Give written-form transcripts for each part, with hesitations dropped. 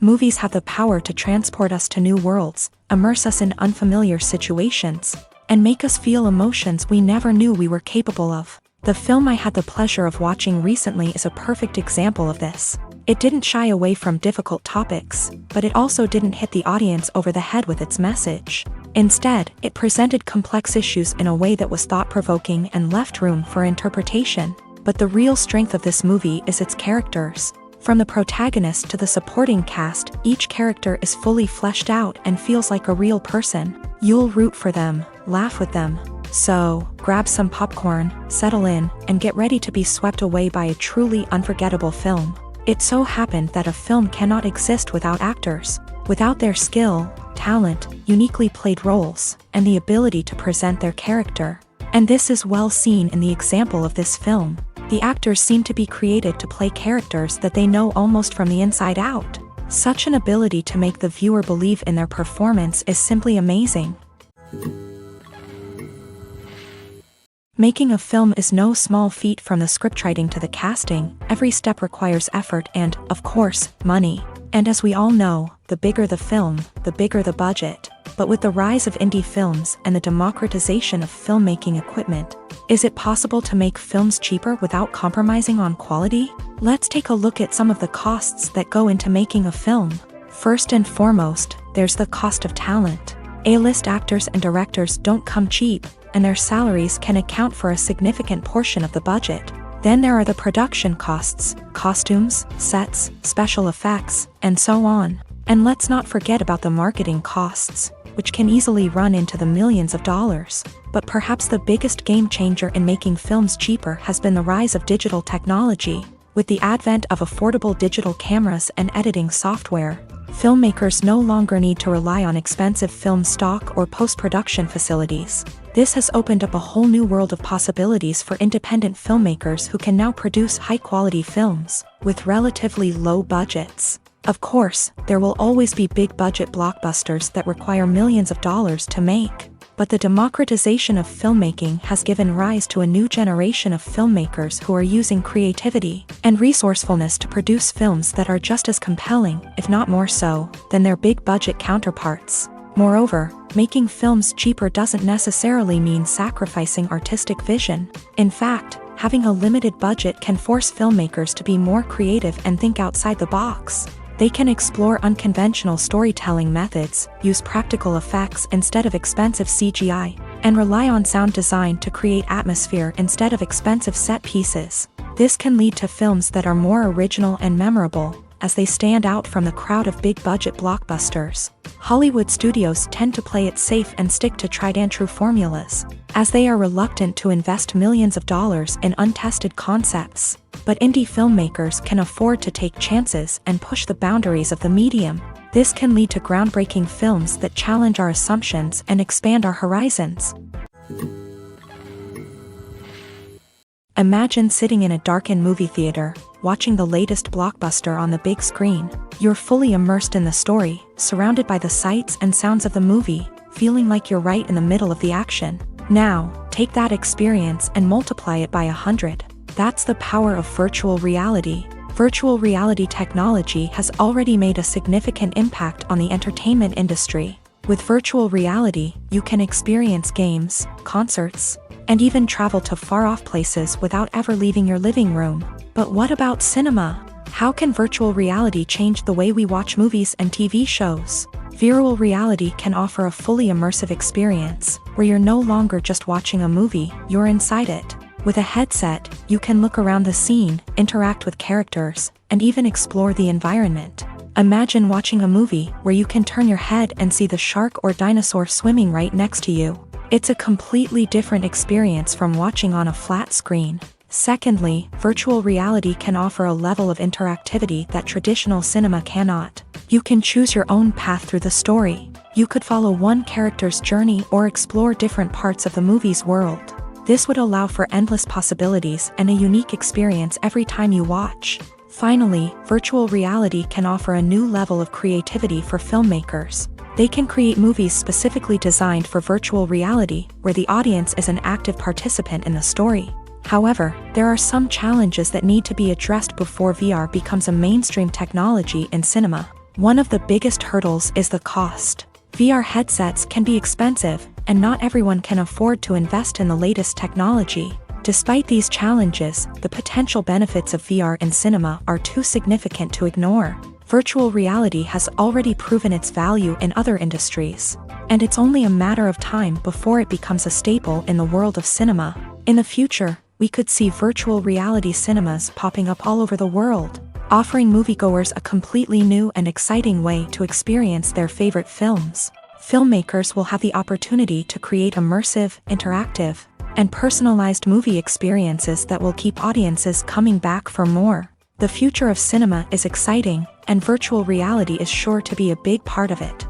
Movies have the power to transport us to new worlds, immerse us in unfamiliar situations, and make us feel emotions we never knew we were capable of. The film I had the pleasure of watching recently is a perfect example of this. It didn't shy away from difficult topics, but it also didn't hit the audience over the head with its message. Instead, it presented complex issues in a way that was thought-provoking and left room for interpretation. But the real strength of this movie is its characters. From the protagonist to the supporting cast, each character is fully fleshed out and feels like a real person. You'll root for them, laugh with them. So, grab some popcorn, settle in, and get ready to be swept away by a truly unforgettable film. It so happened that a film cannot exist without actors. Without their skill, talent, uniquely played roles, and the ability to present their character. And this is well seen in the example of this film. The actors seem to be created to play characters that they know almost from the inside out. Such an ability to make the viewer believe in their performance is simply amazing. Making a film is no small feat. From the scriptwriting to the casting, every step requires effort and, of course, money. And as we all know, the bigger the film, the bigger the budget. But with the rise of indie films and the democratization of filmmaking equipment, is it possible to make films cheaper without compromising on quality? Let's take a look at some of the costs that go into making a film. First and foremost, there's the cost of talent. A-list actors and directors don't come cheap, and their salaries can account for a significant portion of the budget. Then there are the production costs, costumes, sets, special effects, and so on. And let's not forget about the marketing costs, which can easily run into the millions of dollars. But perhaps the biggest game changer in making films cheaper has been the rise of digital technology. With the advent of affordable digital cameras and editing software, filmmakers no longer need to rely on expensive film stock or post-production facilities. This has opened up a whole new world of possibilities for independent filmmakers who can now produce high-quality films with relatively low budgets. Of course, there will always be big-budget blockbusters that require millions of dollars to make. But the democratization of filmmaking has given rise to a new generation of filmmakers who are using creativity and resourcefulness to produce films that are just as compelling, if not more so, than their big-budget counterparts. Moreover, making films cheaper doesn't necessarily mean sacrificing artistic vision. In fact, having a limited budget can force filmmakers to be more creative and think outside the box. They can explore unconventional storytelling methods, use practical effects instead of expensive CGI, and rely on sound design to create atmosphere instead of expensive set pieces. This can lead to films that are more original and memorable, as they stand out from the crowd of big-budget blockbusters. Hollywood studios tend to play it safe and stick to tried-and-true formulas, as they are reluctant to invest millions of dollars in untested concepts. But indie filmmakers can afford to take chances and push the boundaries of the medium. This can lead to groundbreaking films that challenge our assumptions and expand our horizons. Imagine sitting in a darkened movie theater, watching the latest blockbuster on the big screen. You're fully immersed in the story, surrounded by the sights and sounds of the movie, feeling like you're right in the middle of the action. Now, take that experience and multiply it by 100. That's the power of virtual reality. Virtual reality technology has already made a significant impact on the entertainment industry. With virtual reality, you can experience games, concerts, and even travel to far-off places without ever leaving your living room. But what about cinema? How can virtual reality change the way we watch movies and TV shows? Virtual reality can offer a fully immersive experience, where you're no longer just watching a movie, you're inside it. With a headset, you can look around the scene, interact with characters, and even explore the environment. Imagine watching a movie where you can turn your head and see the shark or dinosaur swimming right next to you. It's a completely different experience from watching on a flat screen. Secondly, virtual reality can offer a level of interactivity that traditional cinema cannot. You can choose your own path through the story. You could follow one character's journey or explore different parts of the movie's world. This would allow for endless possibilities and a unique experience every time you watch. Finally, virtual reality can offer a new level of creativity for filmmakers. They can create movies specifically designed for virtual reality, where the audience is an active participant in the story. However, there are some challenges that need to be addressed before VR becomes a mainstream technology in cinema. One of the biggest hurdles is the cost. VR headsets can be expensive, and not everyone can afford to invest in the latest technology. Despite these challenges, the potential benefits of VR in cinema are too significant to ignore. Virtual reality has already proven its value in other industries, and it's only a matter of time before it becomes a staple in the world of cinema. In the future, we could see virtual reality cinemas popping up all over the world, offering moviegoers a completely new and exciting way to experience their favorite films. Filmmakers will have the opportunity to create immersive, interactive, and personalized movie experiences that will keep audiences coming back for more. The future of cinema is exciting, and virtual reality is sure to be a big part of it.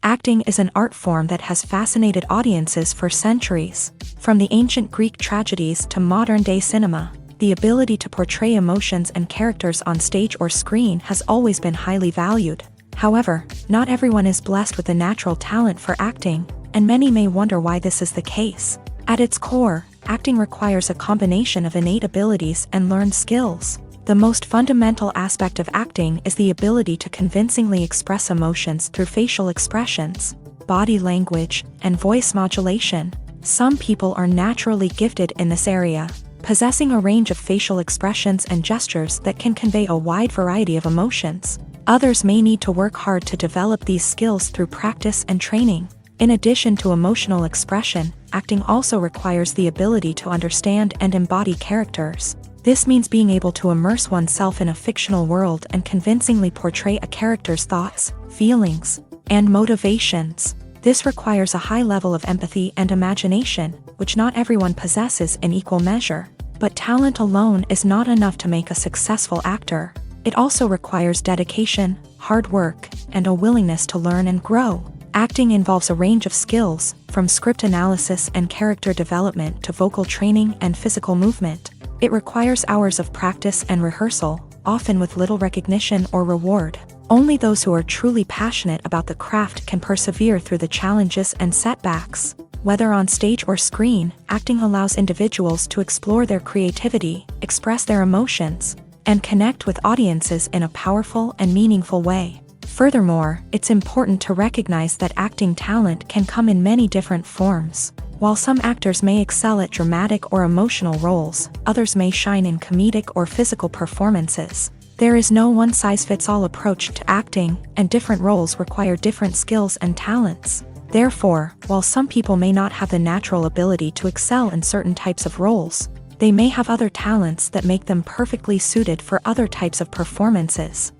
Acting is an art form that has fascinated audiences for centuries. From the ancient Greek tragedies to modern-day cinema, the ability to portray emotions and characters on stage or screen has always been highly valued. However, not everyone is blessed with a natural talent for acting, and many may wonder why this is the case. At its core, acting requires a combination of innate abilities and learned skills. The most fundamental aspect of acting is the ability to convincingly express emotions through facial expressions, body language, and voice modulation. Some people are naturally gifted in this area, possessing a range of facial expressions and gestures that can convey a wide variety of emotions. Others may need to work hard to develop these skills through practice and training. In addition to emotional expression, acting also requires the ability to understand and embody characters. This means being able to immerse oneself in a fictional world and convincingly portray a character's thoughts, feelings, and motivations. This requires a high level of empathy and imagination, which not everyone possesses in equal measure. But talent alone is not enough to make a successful actor. It also requires dedication, hard work, and a willingness to learn and grow. Acting involves a range of skills, from script analysis and character development to vocal training and physical movement. It requires hours of practice and rehearsal, often with little recognition or reward. Only those who are truly passionate about the craft can persevere through the challenges and setbacks. Whether on stage or screen, acting allows individuals to explore their creativity, express their emotions, and connect with audiences in a powerful and meaningful way. Furthermore, it's important to recognize that acting talent can come in many different forms. While some actors may excel at dramatic or emotional roles, others may shine in comedic or physical performances. There is no one-size-fits-all approach to acting, and different roles require different skills and talents. Therefore, while some people may not have the natural ability to excel in certain types of roles, they may have other talents that make them perfectly suited for other types of performances.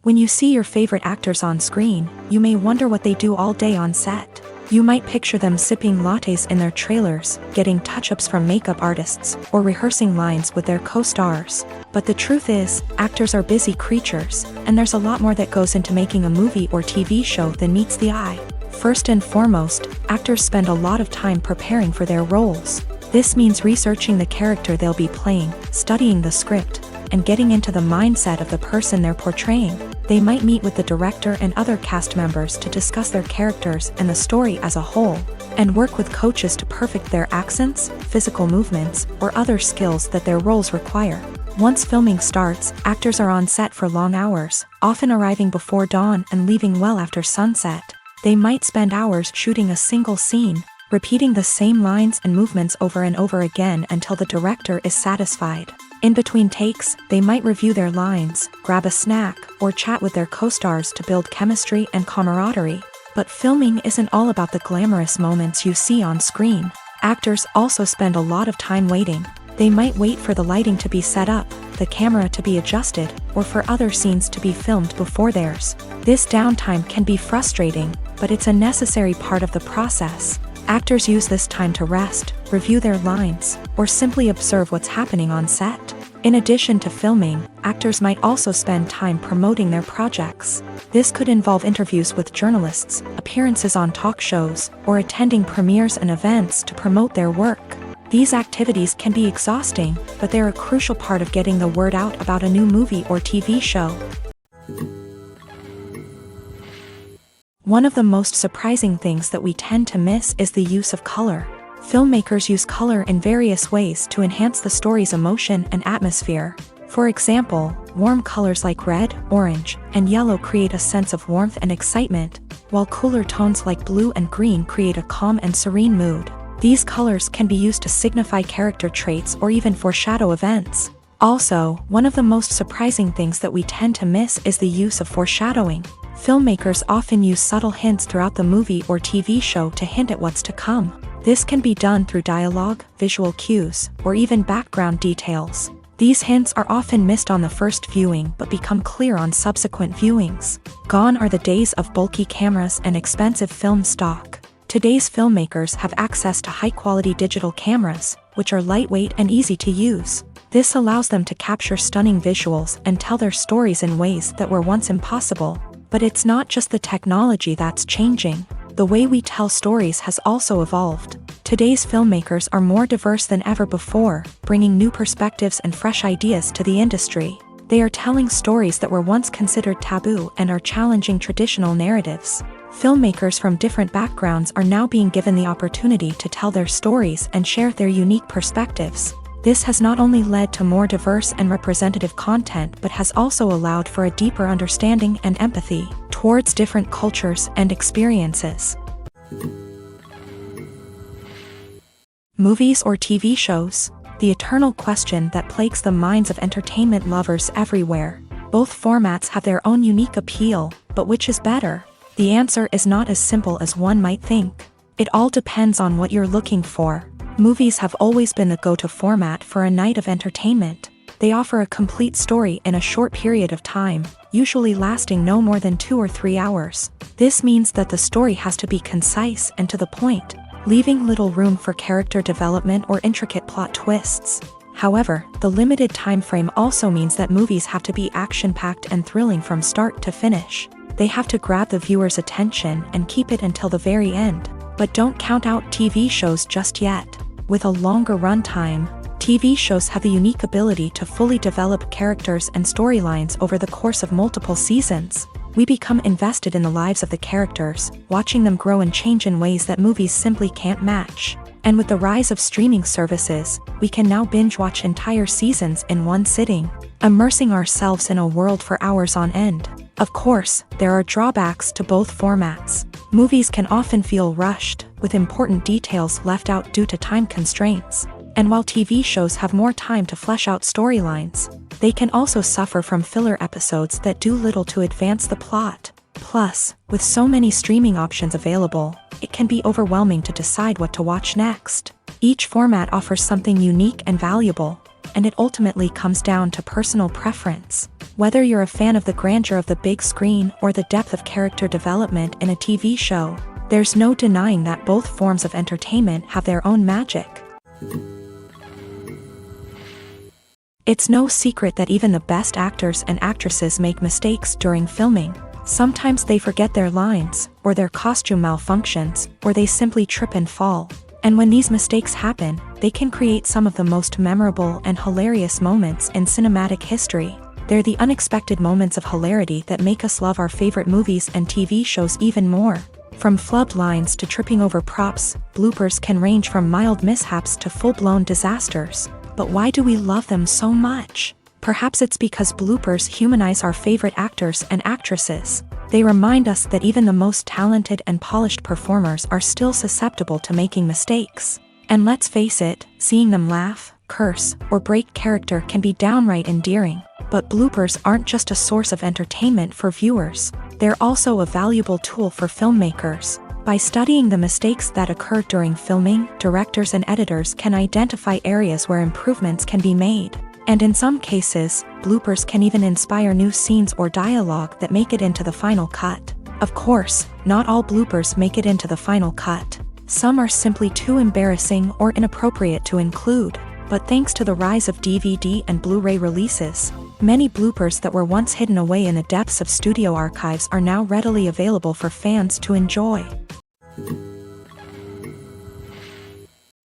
When you see your favorite actors on screen, you may wonder what they do all day on set. You might picture them sipping lattes in their trailers, getting touch-ups from makeup artists, or rehearsing lines with their co-stars. But the truth is, actors are busy creatures, and there's a lot more that goes into making a movie or TV show than meets the eye. First and foremost, actors spend a lot of time preparing for their roles. This means researching the character they'll be playing, studying the script, and getting into the mindset of the person they're portraying. They might meet with the director and other cast members to discuss their characters and the story as a whole, and work with coaches to perfect their accents, physical movements, or other skills that their roles require. Once filming starts, actors are on set for long hours, often arriving before dawn and leaving well after sunset. They might spend hours shooting a single scene, repeating the same lines and movements over and over again until the director is satisfied. In between takes, they might review their lines, grab a snack, or chat with their co-stars to build chemistry and camaraderie. But filming isn't all about the glamorous moments you see on screen. Actors also spend a lot of time waiting. They might wait for the lighting to be set up, the camera to be adjusted, or for other scenes to be filmed before theirs. This downtime can be frustrating, but it's a necessary part of the process. Actors use this time to rest, review their lines, or simply observe what's happening on set. In addition to filming, actors might also spend time promoting their projects. This could involve interviews with journalists, appearances on talk shows, or attending premieres and events to promote their work. These activities can be exhausting, but they're a crucial part of getting the word out about a new movie or TV show. One of the most surprising things that we tend to miss is the use of color. Filmmakers use color in various ways to enhance the story's emotion and atmosphere. For example, warm colors like red, orange, and yellow create a sense of warmth and excitement, while cooler tones like blue and green create a calm and serene mood. These colors can be used to signify character traits or even foreshadow events. Also, one of the most surprising things that we tend to miss is the use of foreshadowing. Filmmakers often use subtle hints throughout the movie or TV show to hint at what's to come. This can be done through dialogue, visual cues, or even background details. These hints are often missed on the first viewing but become clear on subsequent viewings. Gone are the days of bulky cameras and expensive film stock. Today's filmmakers have access to high-quality digital cameras, which are lightweight and easy to use. This allows them to capture stunning visuals and tell their stories in ways that were once impossible. But it's not just the technology that's changing. The way we tell stories has also evolved. Today's filmmakers are more diverse than ever before, bringing new perspectives and fresh ideas to the industry. They are telling stories that were once considered taboo and are challenging traditional narratives. Filmmakers from different backgrounds are now being given the opportunity to tell their stories and share their unique perspectives. This has not only led to more diverse and representative content but has also allowed for a deeper understanding and empathy towards different cultures and experiences. Movies or TV shows? The eternal question that plagues the minds of entertainment lovers everywhere. Both formats have their own unique appeal, but which is better? The answer is not as simple as one might think. It all depends on what you're looking for. Movies have always been the go-to format for a night of entertainment. They offer a complete story in a short period of time, usually lasting no more than 2 or 3 hours. This means that the story has to be concise and to the point, leaving little room for character development or intricate plot twists. However, the limited time frame also means that movies have to be action-packed and thrilling from start to finish. They have to grab the viewer's attention and keep it until the very end. But don't count out TV shows just yet. With a longer runtime, TV shows have the unique ability to fully develop characters and storylines over the course of multiple seasons. We become invested in the lives of the characters, watching them grow and change in ways that movies simply can't match. And with the rise of streaming services, we can now binge-watch entire seasons in one sitting, immersing ourselves in a world for hours on end. Of course, there are drawbacks to both formats. Movies can often feel rushed, with important details left out due to time constraints. And while TV shows have more time to flesh out storylines, they can also suffer from filler episodes that do little to advance the plot. Plus, with so many streaming options available, it can be overwhelming to decide what to watch next. Each format offers something unique and valuable, and it ultimately comes down to personal preference. Whether you're a fan of the grandeur of the big screen or the depth of character development in a TV show, there's no denying that both forms of entertainment have their own magic. It's no secret that even the best actors and actresses make mistakes during filming. Sometimes they forget their lines, or their costume malfunctions, or they simply trip and fall. And when these mistakes happen, they can create some of the most memorable and hilarious moments in cinematic history. They're the unexpected moments of hilarity that make us love our favorite movies and TV shows even more. From flubbed lines to tripping over props, bloopers can range from mild mishaps to full-blown disasters. But why do we love them so much? Perhaps it's because bloopers humanize our favorite actors and actresses. They remind us that even the most talented and polished performers are still susceptible to making mistakes. And let's face it, seeing them laugh, curse, or break character can be downright endearing. But bloopers aren't just a source of entertainment for viewers. They're also a valuable tool for filmmakers. By studying the mistakes that occur during filming, directors and editors can identify areas where improvements can be made. And in some cases, bloopers can even inspire new scenes or dialogue that make it into the final cut. Of course, not all bloopers make it into the final cut. Some are simply too embarrassing or inappropriate to include. But thanks to the rise of DVD and Blu-ray releases, many bloopers that were once hidden away in the depths of studio archives are now readily available for fans to enjoy.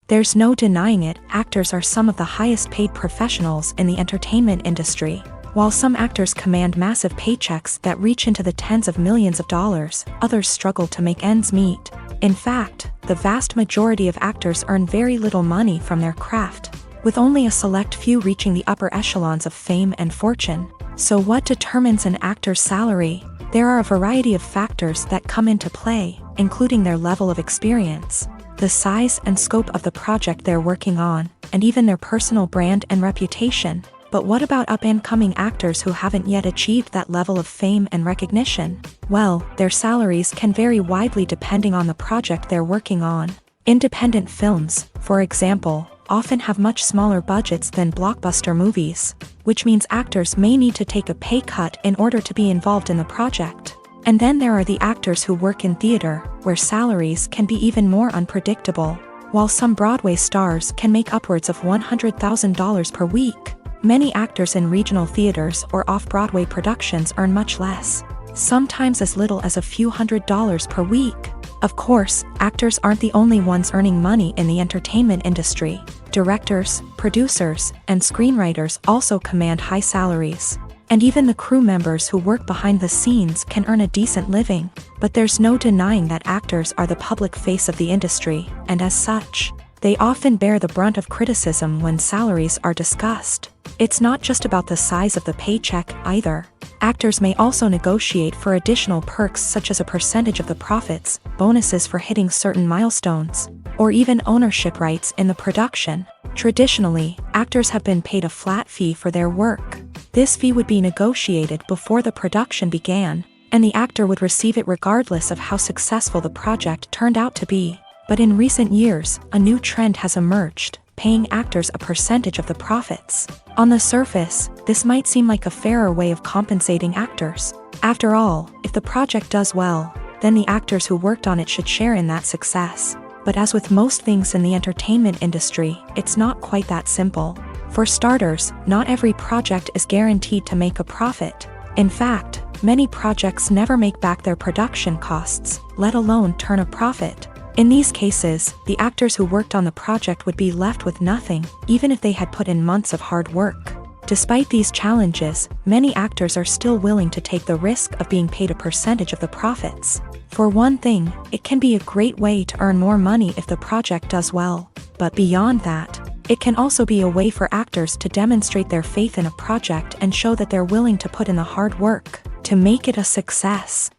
There's no denying it, actors are some of the highest paid professionals in the entertainment industry. While some actors command massive paychecks that reach into the tens of millions of dollars, others struggle to make ends meet. In fact, the vast majority of actors earn very little money from their craft, with only a select few reaching the upper echelons of fame and fortune. So what determines an actor's salary? There are a variety of factors that come into play, including their level of experience, the size and scope of the project they're working on, and even their personal brand and reputation. But what about up-and-coming actors who haven't yet achieved that level of fame and recognition? Well, their salaries can vary widely depending on the project they're working on. Independent films, for example, often have much smaller budgets than blockbuster movies, which means actors may need to take a pay cut in order to be involved in the project. And then there are the actors who work in theater, where salaries can be even more unpredictable. While some Broadway stars can make upwards of $100,000 per week, many actors in regional theaters or off-Broadway productions earn much less, sometimes as little as a few $100s per week. Of course, actors aren't the only ones earning money in the entertainment industry. Directors, producers, and screenwriters also command high salaries. And even the crew members who work behind the scenes can earn a decent living. But there's no denying that actors are the public face of the industry, and as such, they often bear the brunt of criticism when salaries are discussed. It's not just about the size of the paycheck either. Actors may also negotiate for additional perks such as a percentage of the profits, bonuses for hitting certain milestones, or even ownership rights in the production. Traditionally, actors have been paid a flat fee for their work. This fee would be negotiated before the production began, and the actor would receive it regardless of how successful the project turned out to be. But in recent years, a new trend has emerged, paying actors a percentage of the profits. On the surface, this might seem like a fairer way of compensating actors. After all, if the project does well, then the actors who worked on it should share in that success. But as with most things in the entertainment industry, it's not quite that simple. For starters, not every project is guaranteed to make a profit. In fact, many projects never make back their production costs, let alone turn a profit. In these cases, the actors who worked on the project would be left with nothing, even if they had put in months of hard work. Despite these challenges, many actors are still willing to take the risk of being paid a percentage of the profits. For one thing, it can be a great way to earn more money if the project does well. But beyond that, it can also be a way for actors to demonstrate their faith in a project and show that they're willing to put in the hard work to make it a success.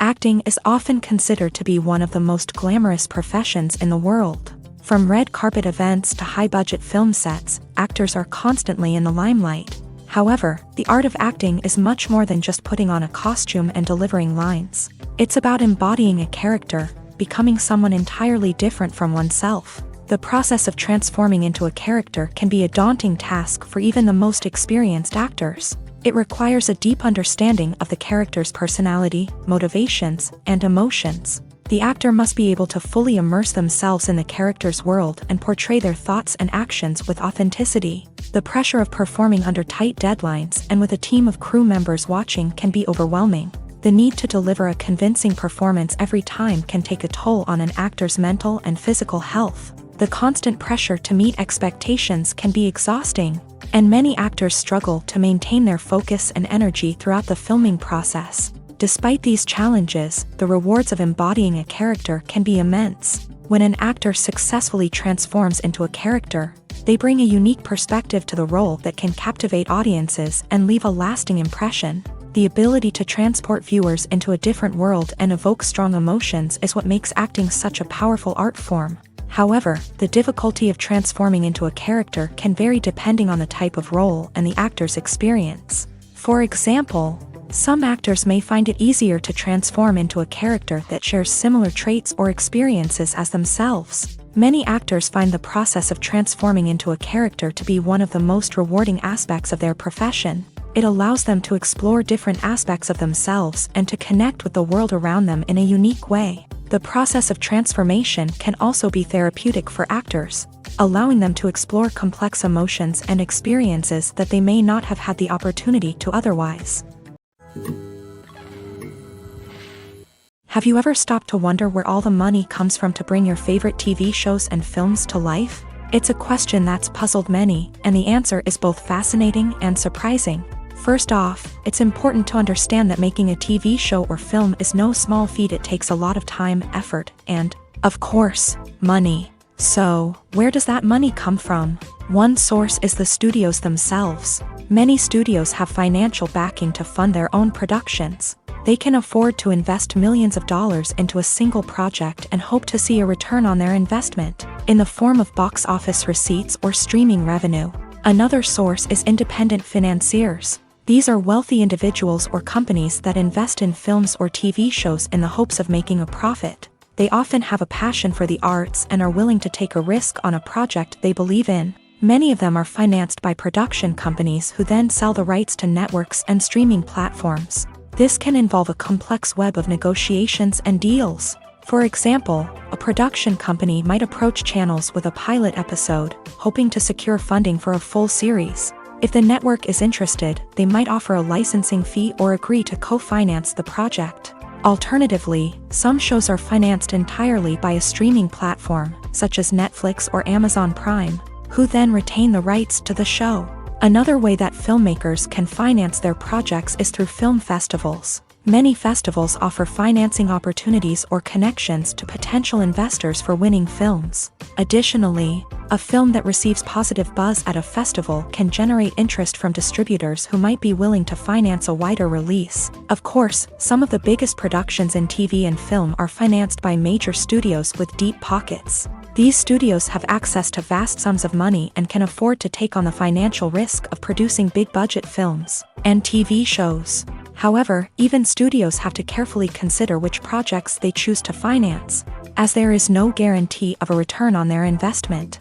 Acting is often considered to be one of the most glamorous professions in the world. From red carpet events to high-budget film sets, actors are constantly in the limelight. However, the art of acting is much more than just putting on a costume and delivering lines. It's about embodying a character, becoming someone entirely different from oneself. The process of transforming into a character can be a daunting task for even the most experienced actors. It requires a deep understanding of the character's personality, motivations, and emotions. The actor must be able to fully immerse themselves in the character's world and portray their thoughts and actions with authenticity. The pressure of performing under tight deadlines and with a team of crew members watching can be overwhelming. The need to deliver a convincing performance every time can take a toll on an actor's mental and physical health. The constant pressure to meet expectations can be exhausting, and many actors struggle to maintain their focus and energy throughout the filming process. Despite these challenges, the rewards of embodying a character can be immense. When an actor successfully transforms into a character, they bring a unique perspective to the role that can captivate audiences and leave a lasting impression. The ability to transport viewers into a different world and evoke strong emotions is what makes acting such a powerful art form. However, the difficulty of transforming into a character can vary depending on the type of role and the actor's experience. For example, some actors may find it easier to transform into a character that shares similar traits or experiences as themselves. Many actors find the process of transforming into a character to be one of the most rewarding aspects of their profession. It allows them to explore different aspects of themselves and to connect with the world around them in a unique way. The process of transformation can also be therapeutic for actors, allowing them to explore complex emotions and experiences that they may not have had the opportunity to otherwise. Have you ever stopped to wonder where all the money comes from to bring your favorite TV shows and films to life? It's a question that's puzzled many, and the answer is both fascinating and surprising. First off, it's important to understand that making a TV show or film is no small feat. It takes a lot of time, effort, and, of course, money. So, where does that money come from? One source is the studios themselves. Many studios have financial backing to fund their own productions. They can afford to invest millions of dollars into a single project and hope to see a return on their investment, in the form of box office receipts or streaming revenue. Another source is independent financiers. These are wealthy individuals or companies that invest in films or TV shows in the hopes of making a profit. They often have a passion for the arts and are willing to take a risk on a project they believe in. Many of them are financed by production companies who then sell the rights to networks and streaming platforms. This can involve a complex web of negotiations and deals. For example, a production company might approach channels with a pilot episode, hoping to secure funding for a full series. If the network is interested, they might offer a licensing fee or agree to co-finance the project. Alternatively, some shows are financed entirely by a streaming platform, such as Netflix or Amazon Prime, who then retain the rights to the show. Another way that filmmakers can finance their projects is through film festivals. Many festivals offer financing opportunities or connections to potential investors for winning films. Additionally, a film that receives positive buzz at a festival can generate interest from distributors who might be willing to finance a wider release. Of course, some of the biggest productions in TV and film are financed by major studios with deep pockets. These studios have access to vast sums of money and can afford to take on the financial risk of producing big-budget films and TV shows. However, even studios have to carefully consider which projects they choose to finance, as there is no guarantee of a return on their investment.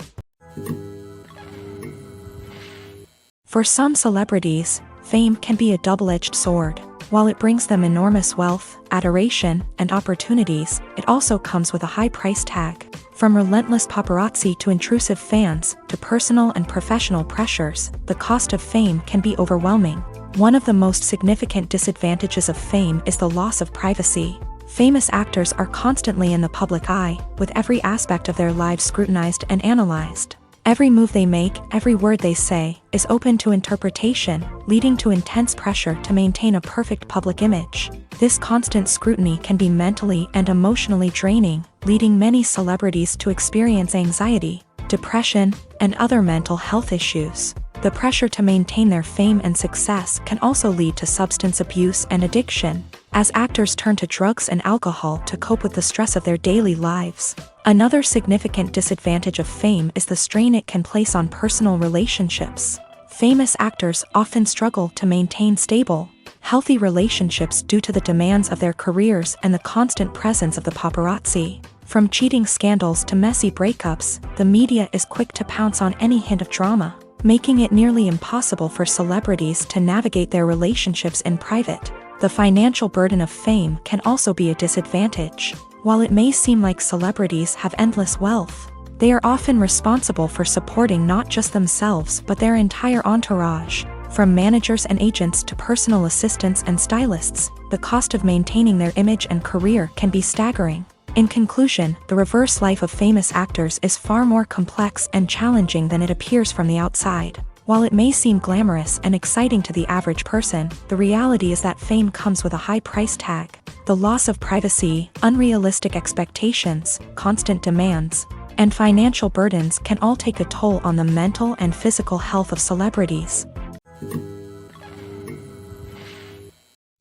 For some celebrities, fame can be a double-edged sword. While it brings them enormous wealth, adoration, and opportunities, it also comes with a high price tag. From relentless paparazzi to intrusive fans, to personal and professional pressures, the cost of fame can be overwhelming. One of the most significant disadvantages of fame is the loss of privacy. Famous actors are constantly in the public eye, with every aspect of their lives scrutinized and analyzed. Every move they make, every word they say, is open to interpretation, leading to intense pressure to maintain a perfect public image. This constant scrutiny can be mentally and emotionally draining, leading many celebrities to experience anxiety, depression, and other mental health issues. The pressure to maintain their fame and success can also lead to substance abuse and addiction, as actors turn to drugs and alcohol to cope with the stress of their daily lives. Another significant disadvantage of fame is the strain it can place on personal relationships. Famous actors often struggle to maintain stable, healthy relationships due to the demands of their careers and the constant presence of the paparazzi. From cheating scandals to messy breakups, the media is quick to pounce on any hint of drama, making it nearly impossible for celebrities to navigate their relationships in private. The financial burden of fame can also be a disadvantage. While it may seem like celebrities have endless wealth, they are often responsible for supporting not just themselves but their entire entourage. From managers and agents to personal assistants and stylists, the cost of maintaining their image and career can be staggering. In conclusion, the reverse life of famous actors is far more complex and challenging than it appears from the outside. While it may seem glamorous and exciting to the average person, the reality is that fame comes with a high price tag. The loss of privacy, unrealistic expectations, constant demands, and financial burdens can all take a toll on the mental and physical health of celebrities.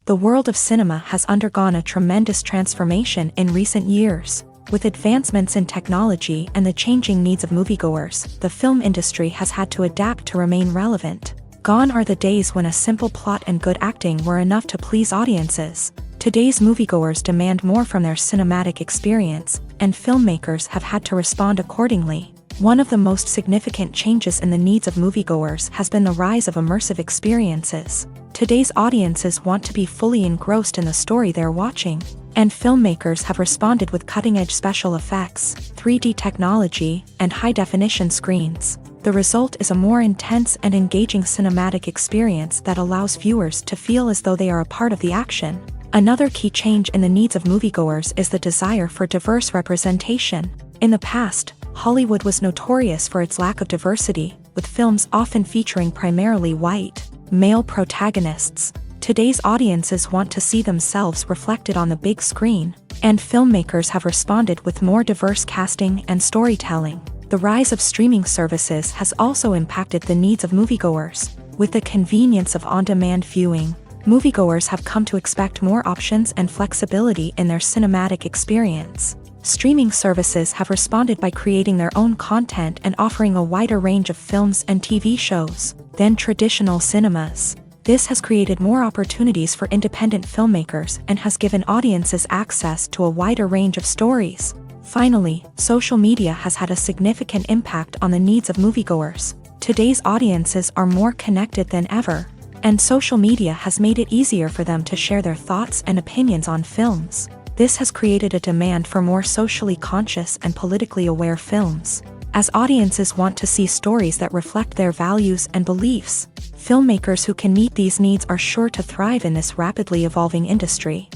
The world of cinema has undergone a tremendous transformation in recent years. With advancements in technology and the changing needs of moviegoers, the film industry has had to adapt to remain relevant. Gone are the days when a simple plot and good acting were enough to please audiences. Today's moviegoers demand more from their cinematic experience, and filmmakers have had to respond accordingly. One of the most significant changes in the needs of moviegoers has been the rise of immersive experiences. Today's audiences want to be fully engrossed in the story they're watching, and filmmakers have responded with cutting-edge special effects, 3D technology, and high-definition screens. The result is a more intense and engaging cinematic experience that allows viewers to feel as though they are a part of the action. Another key change in the needs of moviegoers is the desire for diverse representation. In the past, Hollywood was notorious for its lack of diversity, with films often featuring primarily white, male protagonists. Today's audiences want to see themselves reflected on the big screen, and filmmakers have responded with more diverse casting and storytelling. The rise of streaming services has also impacted the needs of moviegoers. With the convenience of on-demand viewing, moviegoers have come to expect more options and flexibility in their cinematic experience. Streaming services have responded by creating their own content and offering a wider range of films and TV shows than traditional cinemas. This has created more opportunities for independent filmmakers and has given audiences access to a wider range of stories. Finally, social media has had a significant impact on the needs of moviegoers. Today's audiences are more connected than ever, and social media has made it easier for them to share their thoughts and opinions on films. This has created a demand for more socially conscious and politically aware films. As audiences want to see stories that reflect their values and beliefs, filmmakers who can meet these needs are sure to thrive in this rapidly evolving industry.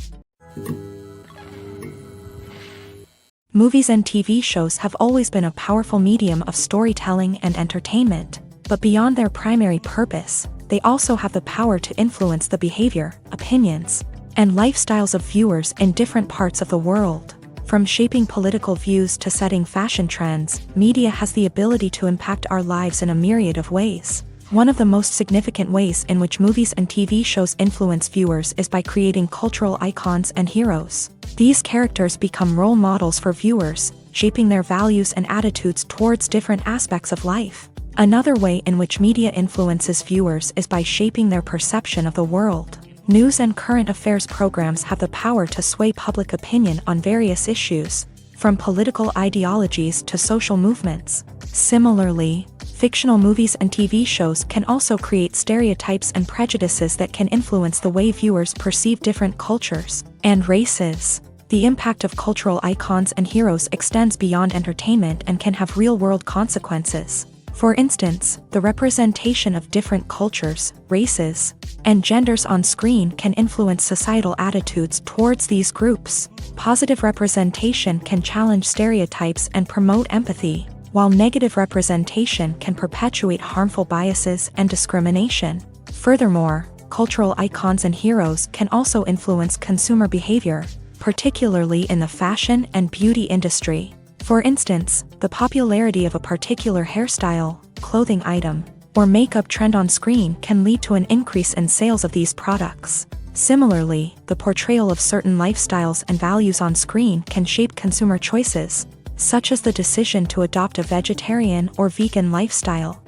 Movies and TV shows have always been a powerful medium of storytelling and entertainment, but beyond their primary purpose, they also have the power to influence the behavior, opinions, and lifestyles of viewers in different parts of the world. From shaping political views to setting fashion trends, media has the ability to impact our lives in a myriad of ways. One of the most significant ways in which movies and TV shows influence viewers is by creating cultural icons and heroes. These characters become role models for viewers, shaping their values and attitudes towards different aspects of life. Another way in which media influences viewers is by shaping their perception of the world. News and current affairs programs have the power to sway public opinion on various issues, from political ideologies to social movements. Similarly, fictional movies and TV shows can also create stereotypes and prejudices that can influence the way viewers perceive different cultures and races. The impact of cultural icons and heroes extends beyond entertainment and can have real-world consequences. For instance, the representation of different cultures, races, and genders on screen can influence societal attitudes towards these groups. Positive representation can challenge stereotypes and promote empathy, while negative representation can perpetuate harmful biases and discrimination. Furthermore, cultural icons and heroes can also influence consumer behavior, particularly in the fashion and beauty industry. For instance, the popularity of a particular hairstyle, clothing item, or makeup trend on screen can lead to an increase in sales of these products. Similarly, the portrayal of certain lifestyles and values on screen can shape consumer choices, such as the decision to adopt a vegetarian or vegan lifestyle.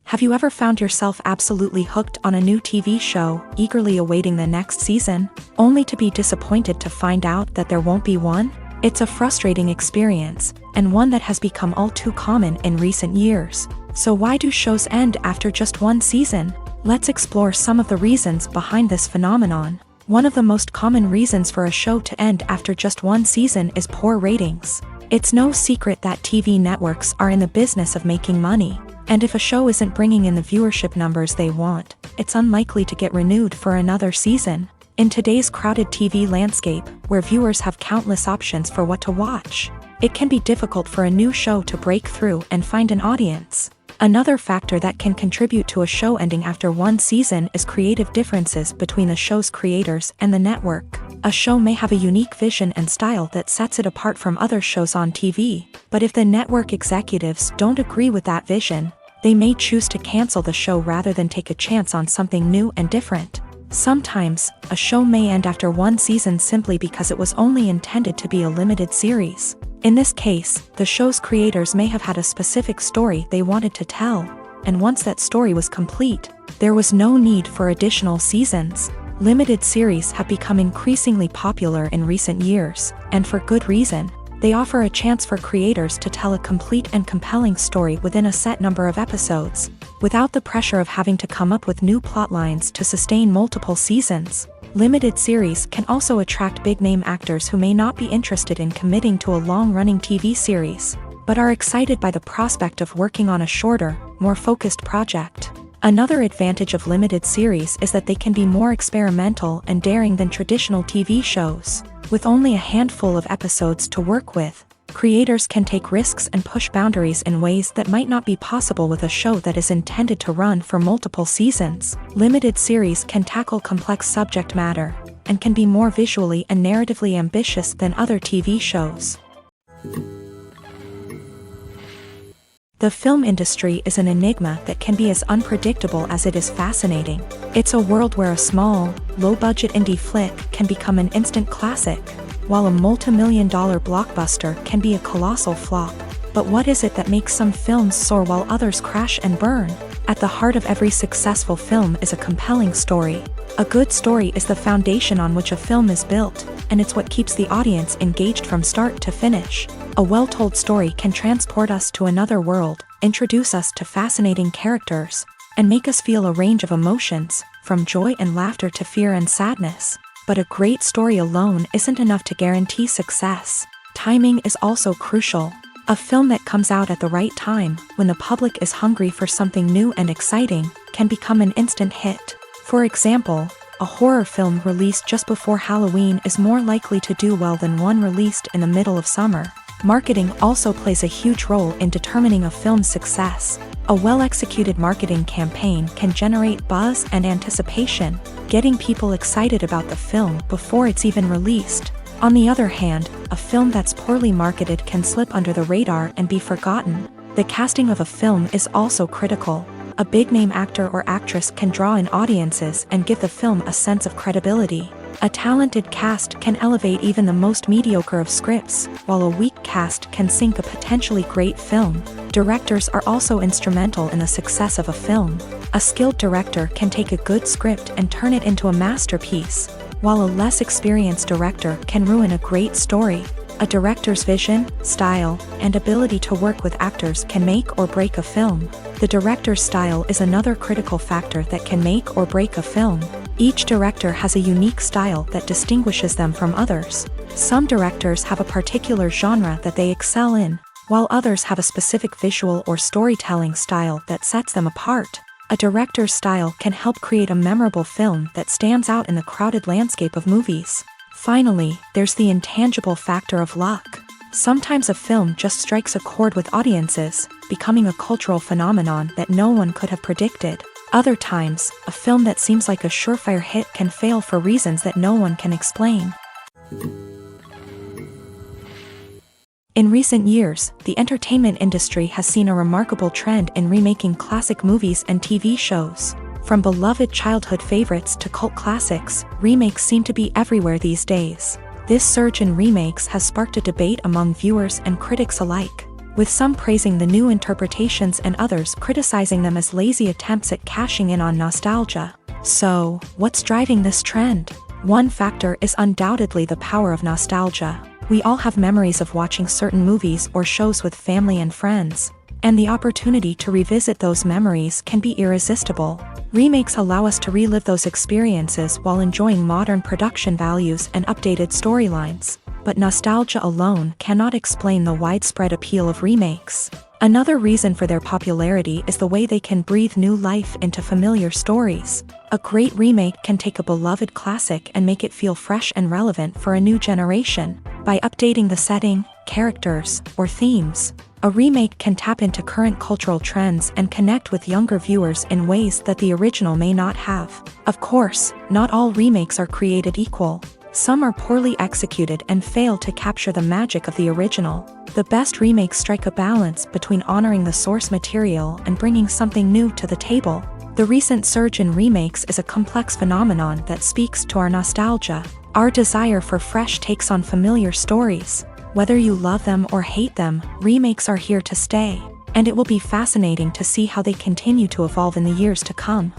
Have you ever found yourself absolutely hooked on a new TV show, eagerly awaiting the next season, only to be disappointed to find out that there won't be one? It's a frustrating experience, and one that has become all too common in recent years. So why do shows end after just one season? Let's explore some of the reasons behind this phenomenon. One of the most common reasons for a show to end after just one season is poor ratings. It's no secret that TV networks are in the business of making money. And if a show isn't bringing in the viewership numbers they want, it's unlikely to get renewed for another season. In today's crowded TV landscape, where viewers have countless options for what to watch, it can be difficult for a new show to break through and find an audience. Another factor that can contribute to a show ending after one season is creative differences between the show's creators and the network. A show may have a unique vision and style that sets it apart from other shows on TV, but if the network executives don't agree with that vision, they may choose to cancel the show rather than take a chance on something new and different. Sometimes, a show may end after one season simply because it was only intended to be a limited series. In this case, the show's creators may have had a specific story they wanted to tell, and once that story was complete, there was no need for additional seasons. Limited series have become increasingly popular in recent years, and for good reason. They offer a chance for creators to tell a complete and compelling story within a set number of episodes, without the pressure of having to come up with new plot lines to sustain multiple seasons. Limited series can also attract big-name actors who may not be interested in committing to a long-running TV series, but are excited by the prospect of working on a shorter, more focused project. Another advantage of limited series is that they can be more experimental and daring than traditional TV shows. With only a handful of episodes to work with, creators can take risks and push boundaries in ways that might not be possible with a show that is intended to run for multiple seasons. Limited series can tackle complex subject matter, and can be more visually and narratively ambitious than other TV shows. The film industry is an enigma that can be as unpredictable as it is fascinating. It's a world where a small, low-budget indie flick can become an instant classic, while a multi-million-dollar blockbuster can be a colossal flop. But what is it that makes some films soar while others crash and burn? At the heart of every successful film is a compelling story. A good story is the foundation on which a film is built, and it's what keeps the audience engaged from start to finish. A well-told story can transport us to another world, introduce us to fascinating characters, and make us feel a range of emotions, from joy and laughter to fear and sadness. But a great story alone isn't enough to guarantee success. Timing is also crucial. A film that comes out at the right time, when the public is hungry for something new and exciting, can become an instant hit. For example, a horror film released just before Halloween is more likely to do well than one released in the middle of summer. Marketing also plays a huge role in determining a film's success. A well-executed marketing campaign can generate buzz and anticipation, getting people excited about the film before it's even released. On the other hand, a film that's poorly marketed can slip under the radar and be forgotten. The casting of a film is also critical. A big-name actor or actress can draw in audiences and give the film a sense of credibility. A talented cast can elevate even the most mediocre of scripts, while a weak cast can sink a potentially great film. Directors are also instrumental in the success of a film. A skilled director can take a good script and turn it into a masterpiece, while a less experienced director can ruin a great story. A director's vision, style, and ability to work with actors can make or break a film. The director's style is another critical factor that can make or break a film. Each director has a unique style that distinguishes them from others. Some directors have a particular genre that they excel in, while others have a specific visual or storytelling style that sets them apart. A director's style can help create a memorable film that stands out in the crowded landscape of movies. Finally, there's the intangible factor of luck. Sometimes a film just strikes a chord with audiences, becoming a cultural phenomenon that no one could have predicted. Other times, a film that seems like a surefire hit can fail for reasons that no one can explain. In recent years, the entertainment industry has seen a remarkable trend in remaking classic movies and TV shows. From beloved childhood favorites to cult classics, remakes seem to be everywhere these days. This surge in remakes has sparked a debate among viewers and critics alike, with some praising the new interpretations and others criticizing them as lazy attempts at cashing in on nostalgia. So, what's driving this trend? One factor is undoubtedly the power of nostalgia. We all have memories of watching certain movies or shows with family and friends, and the opportunity to revisit those memories can be irresistible. Remakes allow us to relive those experiences while enjoying modern production values and updated storylines. But nostalgia alone cannot explain the widespread appeal of remakes. Another reason for their popularity is the way they can breathe new life into familiar stories. A great remake can take a beloved classic and make it feel fresh and relevant for a new generation. By updating the setting, characters, or themes, a remake can tap into current cultural trends and connect with younger viewers in ways that the original may not have. Of course, not all remakes are created equal. Some are poorly executed and fail to capture the magic of the original. The best remakes strike a balance between honoring the source material and bringing something new to the table. The recent surge in remakes is a complex phenomenon that speaks to our nostalgia, our desire for fresh takes on familiar stories. Whether you love them or hate them, remakes are here to stay, and it will be fascinating to see how they continue to evolve in the years to come.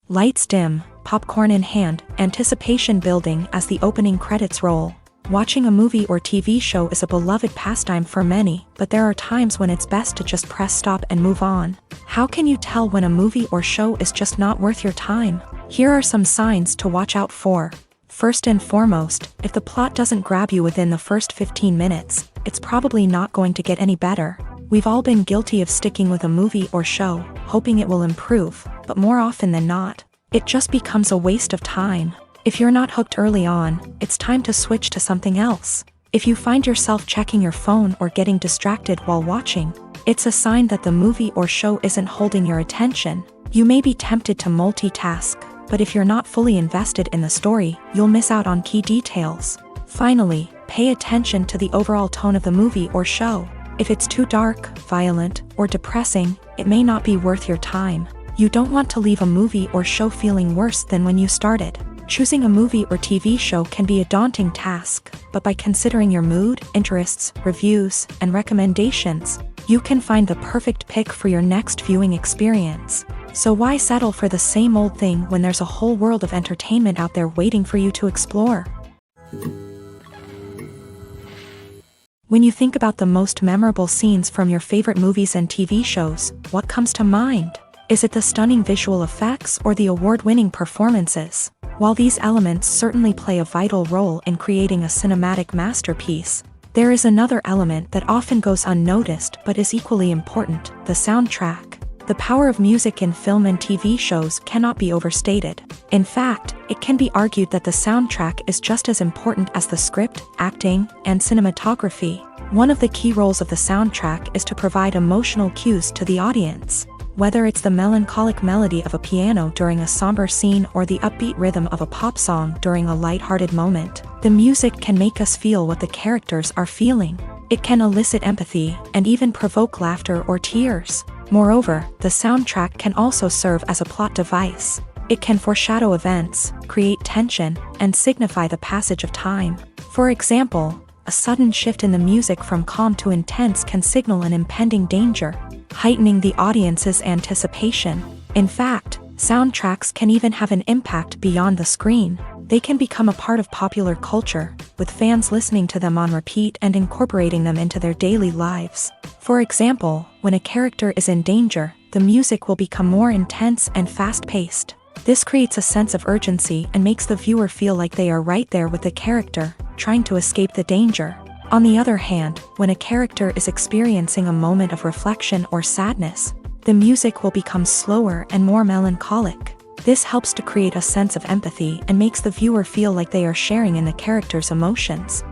Lights dim, popcorn in hand, anticipation building as the opening credits roll. Watching a movie or TV show is a beloved pastime for many, but there are times when it's best to just press stop and move on. How can you tell when a movie or show is just not worth your time? Here are some signs to watch out for. First and foremost, if the plot doesn't grab you within the first 15 minutes, it's probably not going to get any better. We've all been guilty of sticking with a movie or show, hoping it will improve, but more often than not, it just becomes a waste of time. If you're not hooked early on, it's time to switch to something else. If you find yourself checking your phone or getting distracted while watching, it's a sign that the movie or show isn't holding your attention. You may be tempted to multitask, but if you're not fully invested in the story, you'll miss out on key details. Finally, pay attention to the overall tone of the movie or show. If it's too dark, violent, or depressing, it may not be worth your time. You don't want to leave a movie or show feeling worse than when you started. Choosing a movie or TV show can be a daunting task, but by considering your mood, interests, reviews, and recommendations, you can find the perfect pick for your next viewing experience. So why settle for the same old thing when there's a whole world of entertainment out there waiting for you to explore? When you think about the most memorable scenes from your favorite movies and TV shows, what comes to mind? Is it the stunning visual effects or the award-winning performances? While these elements certainly play a vital role in creating a cinematic masterpiece, there is another element that often goes unnoticed but is equally important: the soundtrack. The power of music in film and TV shows cannot be overstated. In fact, it can be argued that the soundtrack is just as important as the script, acting, and cinematography. One of the key roles of the soundtrack is to provide emotional cues to the audience. Whether it's the melancholic melody of a piano during a somber scene or the upbeat rhythm of a pop song during a lighthearted moment, the music can make us feel what the characters are feeling. It can elicit empathy and even provoke laughter or tears. Moreover, the soundtrack can also serve as a plot device. It can foreshadow events, create tension, and signify the passage of time. For example, a sudden shift in the music from calm to intense can signal an impending danger, heightening the audience's anticipation. In fact, soundtracks can even have an impact beyond the screen. They can become a part of popular culture, with fans listening to them on repeat and incorporating them into their daily lives. For example, when a character is in danger, the music will become more intense and fast-paced. This creates a sense of urgency and makes the viewer feel like they are right there with the character, trying to escape the danger. On the other hand, when a character is experiencing a moment of reflection or sadness, the music will become slower and more melancholic. This helps to create a sense of empathy and makes the viewer feel like they are sharing in the character's emotions.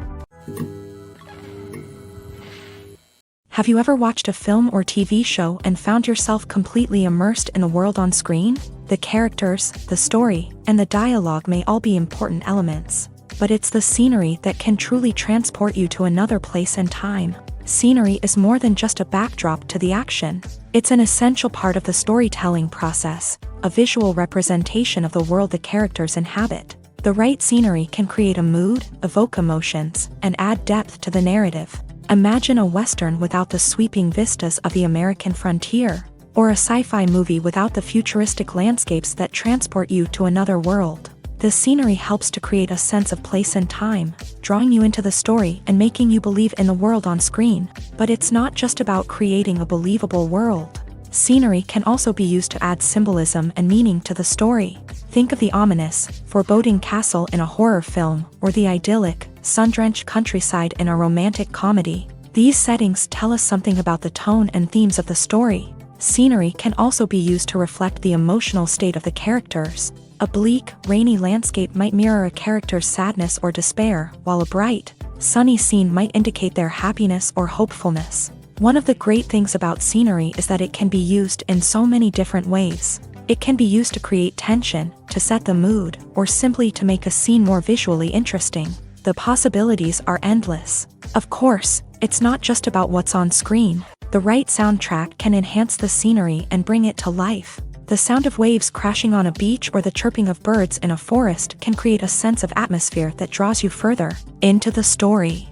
Have you ever watched a film or TV show and found yourself completely immersed in the world on screen? The characters, the story, and the dialogue may all be important elements, but it's the scenery that can truly transport you to another place and time. Scenery is more than just a backdrop to the action. It's an essential part of the storytelling process, a visual representation of the world the characters inhabit. The right scenery can create a mood, evoke emotions, and add depth to the narrative. Imagine a Western without the sweeping vistas of the American frontier, or a sci-fi movie without the futuristic landscapes that transport you to another world. The scenery helps to create a sense of place and time, drawing you into the story and making you believe in the world on screen. But it's not just about creating a believable world. Scenery can also be used to add symbolism and meaning to the story. Think of the ominous, foreboding castle in a horror film, or the idyllic, sun-drenched countryside in a romantic comedy. These settings tell us something about the tone and themes of the story. Scenery can also be used to reflect the emotional state of the characters. A bleak, rainy landscape might mirror a character's sadness or despair, while a bright, sunny scene might indicate their happiness or hopefulness. One of the great things about scenery is that it can be used in so many different ways. It can be used to create tension, to set the mood, or simply to make a scene more visually interesting. The possibilities are endless. Of course, it's not just about what's on screen. The right soundtrack can enhance the scenery and bring it to life. The sound of waves crashing on a beach or the chirping of birds in a forest can create a sense of atmosphere that draws you further into the story.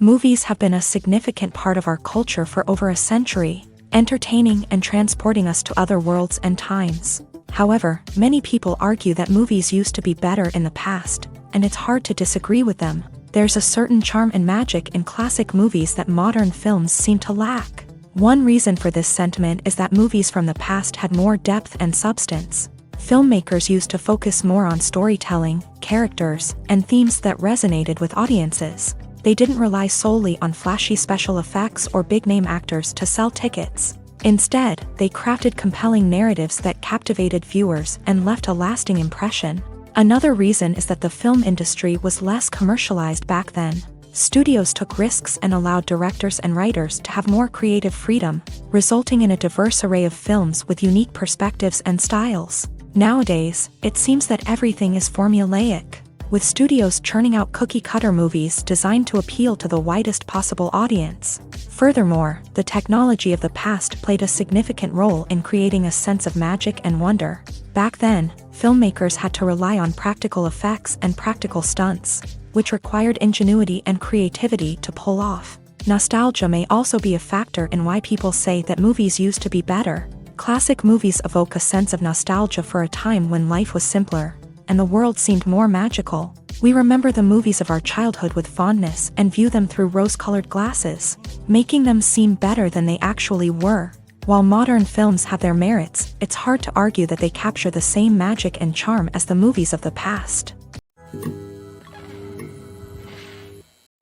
Movies have been a significant part of our culture for over a century, entertaining and transporting us to other worlds and times. However, many people argue that movies used to be better in the past, and it's hard to disagree with them. There's a certain charm and magic in classic movies that modern films seem to lack. One reason for this sentiment is that movies from the past had more depth and substance. Filmmakers used to focus more on storytelling, characters, and themes that resonated with audiences. They didn't rely solely on flashy special effects or big-name actors to sell tickets. Instead, they crafted compelling narratives that captivated viewers and left a lasting impression. Another reason is that the film industry was less commercialized back then. Studios took risks and allowed directors and writers to have more creative freedom, resulting in a diverse array of films with unique perspectives and styles. Nowadays, it seems that everything is formulaic, with studios churning out cookie-cutter movies designed to appeal to the widest possible audience. Furthermore, the technology of the past played a significant role in creating a sense of magic and wonder. Back then, filmmakers had to rely on practical effects and practical stunts, which required ingenuity and creativity to pull off. Nostalgia may also be a factor in why people say that movies used to be better. Classic movies evoke a sense of nostalgia for a time when life was simpler, and the world seemed more magical. We remember the movies of our childhood with fondness and view them through rose-colored glasses, making them seem better than they actually were. While modern films have their merits, it's hard to argue that they capture the same magic and charm as the movies of the past.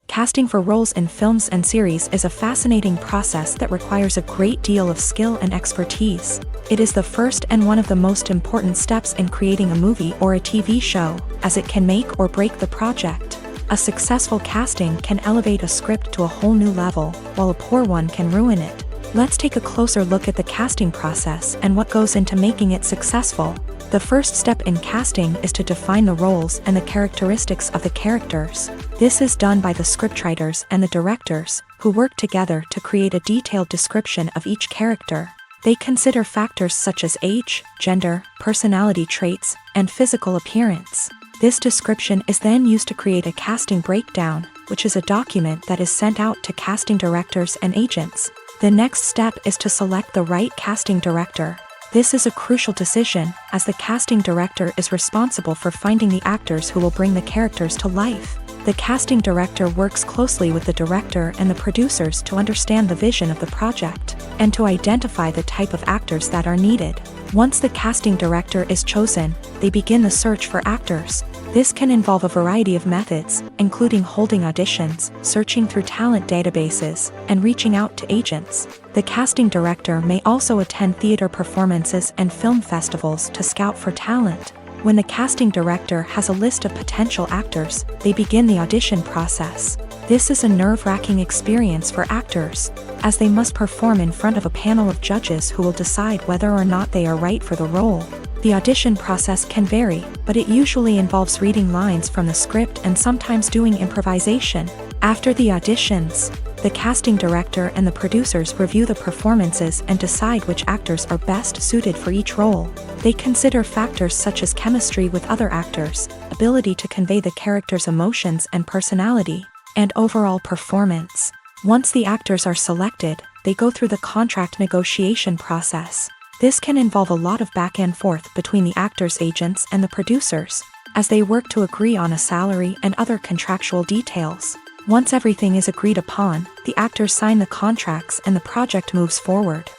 Casting for roles in films and series is a fascinating process that requires a great deal of skill and expertise. It is the first and one of the most important steps in creating a movie or a TV show, as it can make or break the project. A successful casting can elevate a script to a whole new level, while a poor one can ruin it. Let's take a closer look at the casting process and what goes into making it successful. The first step in casting is to define the roles and the characteristics of the characters. This is done by the scriptwriters and the directors, who work together to create a detailed description of each character. They consider factors such as age, gender, personality traits, and physical appearance. This description is then used to create a casting breakdown, which is a document that is sent out to casting directors and agents. The next step is to select the right casting director. This is a crucial decision, as the casting director is responsible for finding the actors who will bring the characters to life. The casting director works closely with the director and the producers to understand the vision of the project, and to identify the type of actors that are needed. Once the casting director is chosen, they begin the search for actors. This can involve a variety of methods, including holding auditions, searching through talent databases, and reaching out to agents. The casting director may also attend theater performances and film festivals to scout for talent. When the casting director has a list of potential actors, they begin the audition process. This is a nerve-wracking experience for actors, as they must perform in front of a panel of judges who will decide whether or not they are right for the role. The audition process can vary, but it usually involves reading lines from the script and sometimes doing improvisation. After the auditions, the casting director and the producers review the performances and decide which actors are best suited for each role. They consider factors such as chemistry with other actors, ability to convey the character's emotions and personality, and overall performance. Once the actors are selected, they go through the contract negotiation process. This can involve a lot of back and forth between the actors' agents and the producers, as they work to agree on a salary and other contractual details. Once everything is agreed upon, the actors sign the contracts and the project moves forward.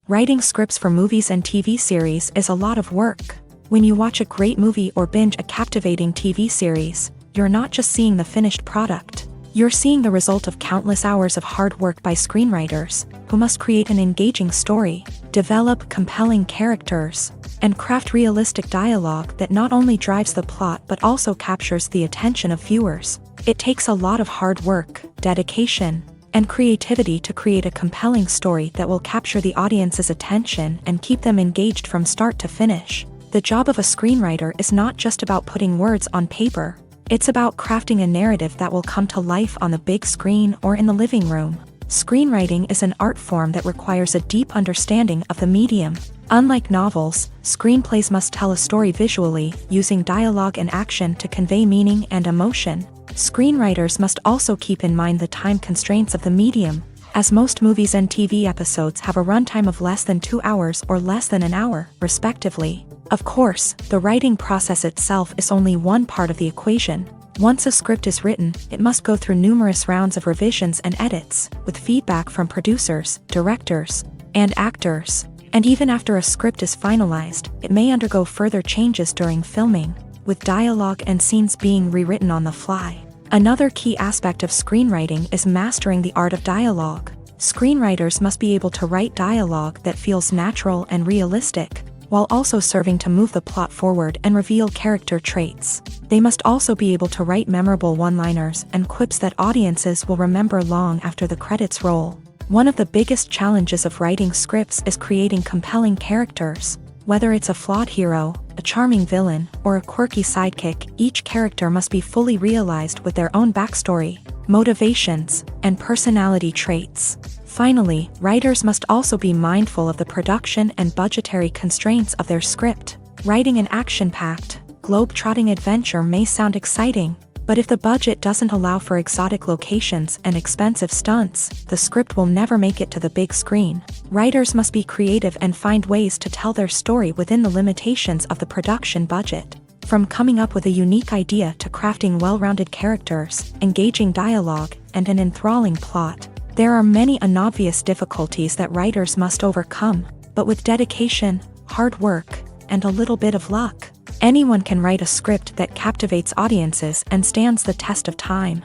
Writing scripts for movies and TV series is a lot of work. When you watch a great movie or binge a captivating TV series, you're not just seeing the finished product. You're seeing the result of countless hours of hard work by screenwriters, who must create an engaging story, develop compelling characters, and craft realistic dialogue that not only drives the plot but also captures the attention of viewers. It takes a lot of hard work, dedication, and creativity to create a compelling story that will capture the audience's attention and keep them engaged from start to finish. The job of a screenwriter is not just about putting words on paper. It's about crafting a narrative that will come to life on the big screen or in the living room. Screenwriting is an art form that requires a deep understanding of the medium. Unlike novels, screenplays must tell a story visually, using dialogue and action to convey meaning and emotion. Screenwriters must also keep in mind the time constraints of the medium, as most movies and TV episodes have a runtime of less than 2 hours or less than an hour, respectively. Of course, the writing process itself is only one part of the equation. Once a script is written, it must go through numerous rounds of revisions and edits, with feedback from producers, directors, and actors. And even after a script is finalized, it may undergo further changes during filming, with dialogue and scenes being rewritten on the fly. Another key aspect of screenwriting is mastering the art of dialogue. Screenwriters must be able to write dialogue that feels natural and realistic, while also serving to move the plot forward and reveal character traits. They must also be able to write memorable one-liners and quips that audiences will remember long after the credits roll. One of the biggest challenges of writing scripts is creating compelling characters. Whether it's a flawed hero, a charming villain, or a quirky sidekick, each character must be fully realized with their own backstory, motivations, and personality traits. Finally, writers must also be mindful of the production and budgetary constraints of their script. Writing an action-packed, globe-trotting adventure may sound exciting, but if the budget doesn't allow for exotic locations and expensive stunts, the script will never make it to the big screen. Writers must be creative and find ways to tell their story within the limitations of the production budget. From coming up with a unique idea to crafting well-rounded characters, engaging dialogue, and an enthralling plot, there are many unobvious difficulties that writers must overcome, but with dedication, hard work, and a little bit of luck, anyone can write a script that captivates audiences and stands the test of time.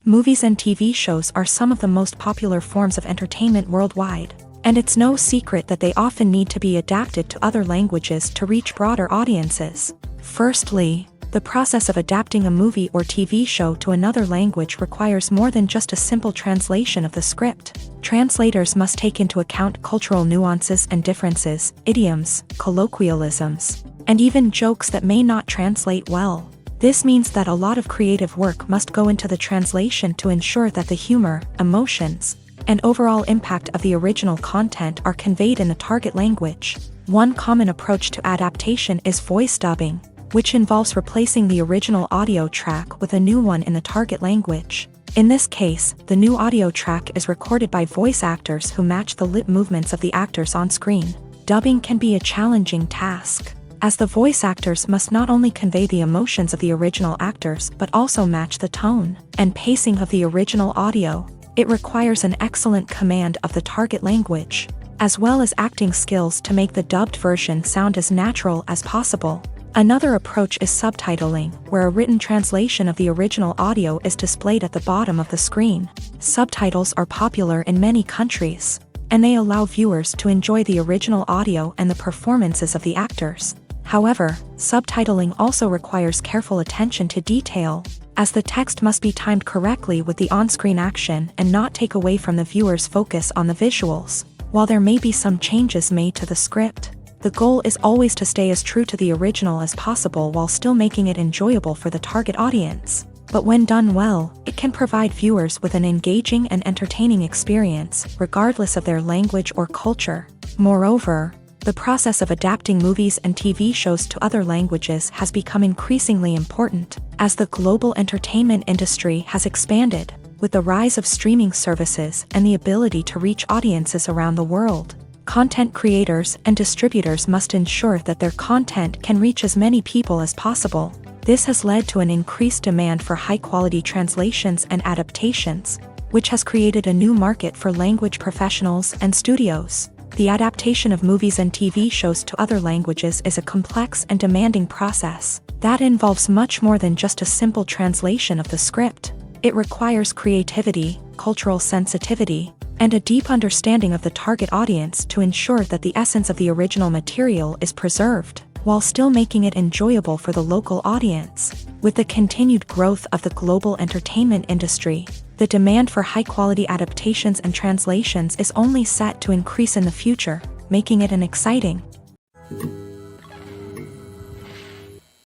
Movies and TV shows are some of the most popular forms of entertainment worldwide, and it's no secret that they often need to be adapted to other languages to reach broader audiences. Firstly, the process of adapting a movie or TV show to another language requires more than just a simple translation of the script. Translators must take into account cultural nuances and differences, idioms, colloquialisms, and even jokes that may not translate well. This means that a lot of creative work must go into the translation to ensure that the humor, emotions, and overall impact of the original content are conveyed in the target language. One common approach to adaptation is voice dubbing, which involves replacing the original audio track with a new one in the target language. In this case, the new audio track is recorded by voice actors who match the lip movements of the actors on screen. Dubbing can be a challenging task, as the voice actors must not only convey the emotions of the original actors but also match the tone and pacing of the original audio. It requires an excellent command of the target language, as well as acting skills to make the dubbed version sound as natural as possible. Another approach is subtitling, where a written translation of the original audio is displayed at the bottom of the screen. Subtitles are popular in many countries, and they allow viewers to enjoy the original audio and the performances of the actors. However, subtitling also requires careful attention to detail, as the text must be timed correctly with the on-screen action and not take away from the viewer's focus on the visuals. While there may be some changes made to the script, the goal is always to stay as true to the original as possible while still making it enjoyable for the target audience. But when done well, it can provide viewers with an engaging and entertaining experience, regardless of their language or culture. Moreover, the process of adapting movies and TV shows to other languages has become increasingly important, as the global entertainment industry has expanded, with the rise of streaming services and the ability to reach audiences around the world. Content creators and distributors must ensure that their content can reach as many people as possible. This has led to an increased demand for high-quality translations and adaptations, which has created a new market for language professionals and studios. The adaptation of movies and TV shows to other languages is a complex and demanding process that involves much more than just a simple translation of the script. It requires creativity, cultural sensitivity, and a deep understanding of the target audience to ensure that the essence of the original material is preserved, while still making it enjoyable for the local audience. With the continued growth of the global entertainment industry, the demand for high-quality adaptations and translations is only set to increase in the future, making it an exciting.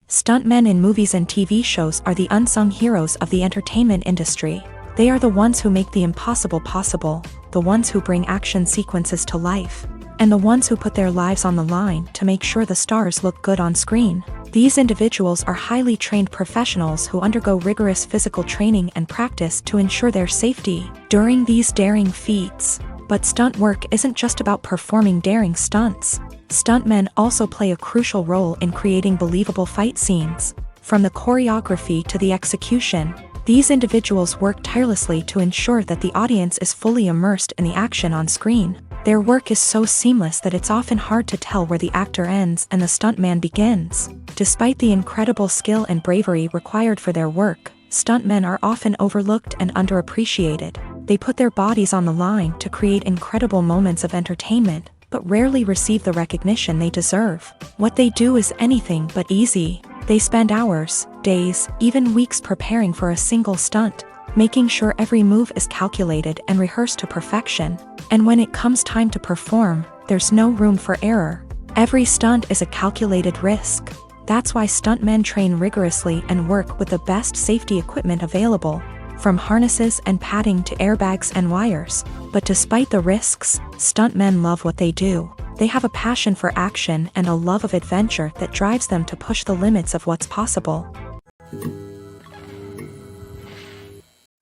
Stuntmen in movies and TV shows are the unsung heroes of the entertainment industry. They are the ones who make the impossible possible, the ones who bring action sequences to life, and the ones who put their lives on the line to make sure the stars look good on screen. These individuals are highly trained professionals who undergo rigorous physical training and practice to ensure their safety during these daring feats. But stunt work isn't just about performing daring stunts. Stuntmen also play a crucial role in creating believable fight scenes. From the choreography to the execution, these individuals work tirelessly to ensure that the audience is fully immersed in the action on screen. Their work is so seamless that it's often hard to tell where the actor ends and the stuntman begins. Despite the incredible skill and bravery required for their work, stuntmen are often overlooked and underappreciated. They put their bodies on the line to create incredible moments of entertainment, but rarely receive the recognition they deserve. What they do is anything but easy. They spend hours, days, even weeks preparing for a single stunt, making sure every move is calculated and rehearsed to perfection. And when it comes time to perform, there's no room for error. Every stunt is a calculated risk. That's why stuntmen train rigorously and work with the best safety equipment available, from harnesses and padding to airbags and wires. But despite the risks, stuntmen love what they do. They have a passion for action and a love of adventure that drives them to push the limits of what's possible.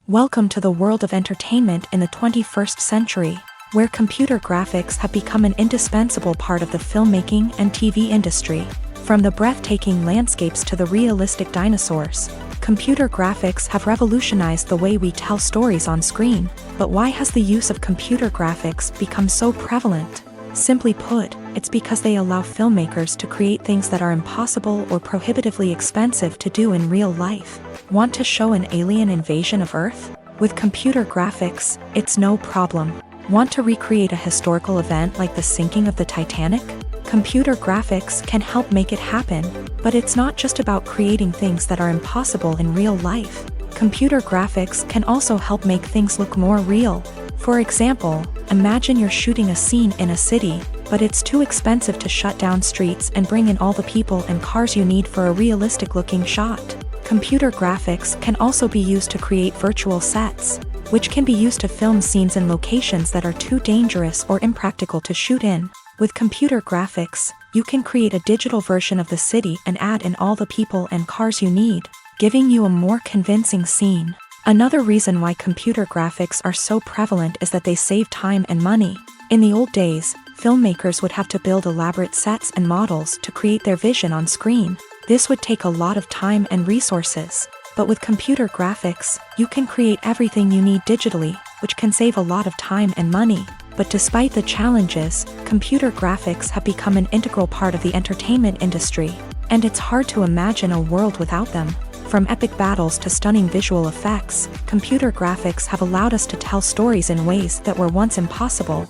Welcome to the world of entertainment in the 21st century, where computer graphics have become an indispensable part of the filmmaking and TV industry. From the breathtaking landscapes to the realistic dinosaurs, computer graphics have revolutionized the way we tell stories on screen. But why has the use of computer graphics become so prevalent? Simply put, it's because they allow filmmakers to create things that are impossible or prohibitively expensive to do in real life. Want to show an alien invasion of Earth? With computer graphics, it's no problem. Want to recreate a historical event like the sinking of the Titanic? Computer graphics can help make it happen. But it's not just about creating things that are impossible in real life. Computer graphics can also help make things look more real. For example, imagine you're shooting a scene in a city, but it's too expensive to shut down streets and bring in all the people and cars you need for a realistic-looking shot. Computer graphics can also be used to create virtual sets, which can be used to film scenes in locations that are too dangerous or impractical to shoot in. With computer graphics, you can create a digital version of the city and add in all the people and cars you need, giving you a more convincing scene. Another reason why computer graphics are so prevalent is that they save time and money. In the old days, filmmakers would have to build elaborate sets and models to create their vision on screen. This would take a lot of time and resources. But with computer graphics, you can create everything you need digitally, which can save a lot of time and money. But despite the challenges, computer graphics have become an integral part of the entertainment industry, and it's hard to imagine a world without them. From epic battles to stunning visual effects, computer graphics have allowed us to tell stories in ways that were once impossible.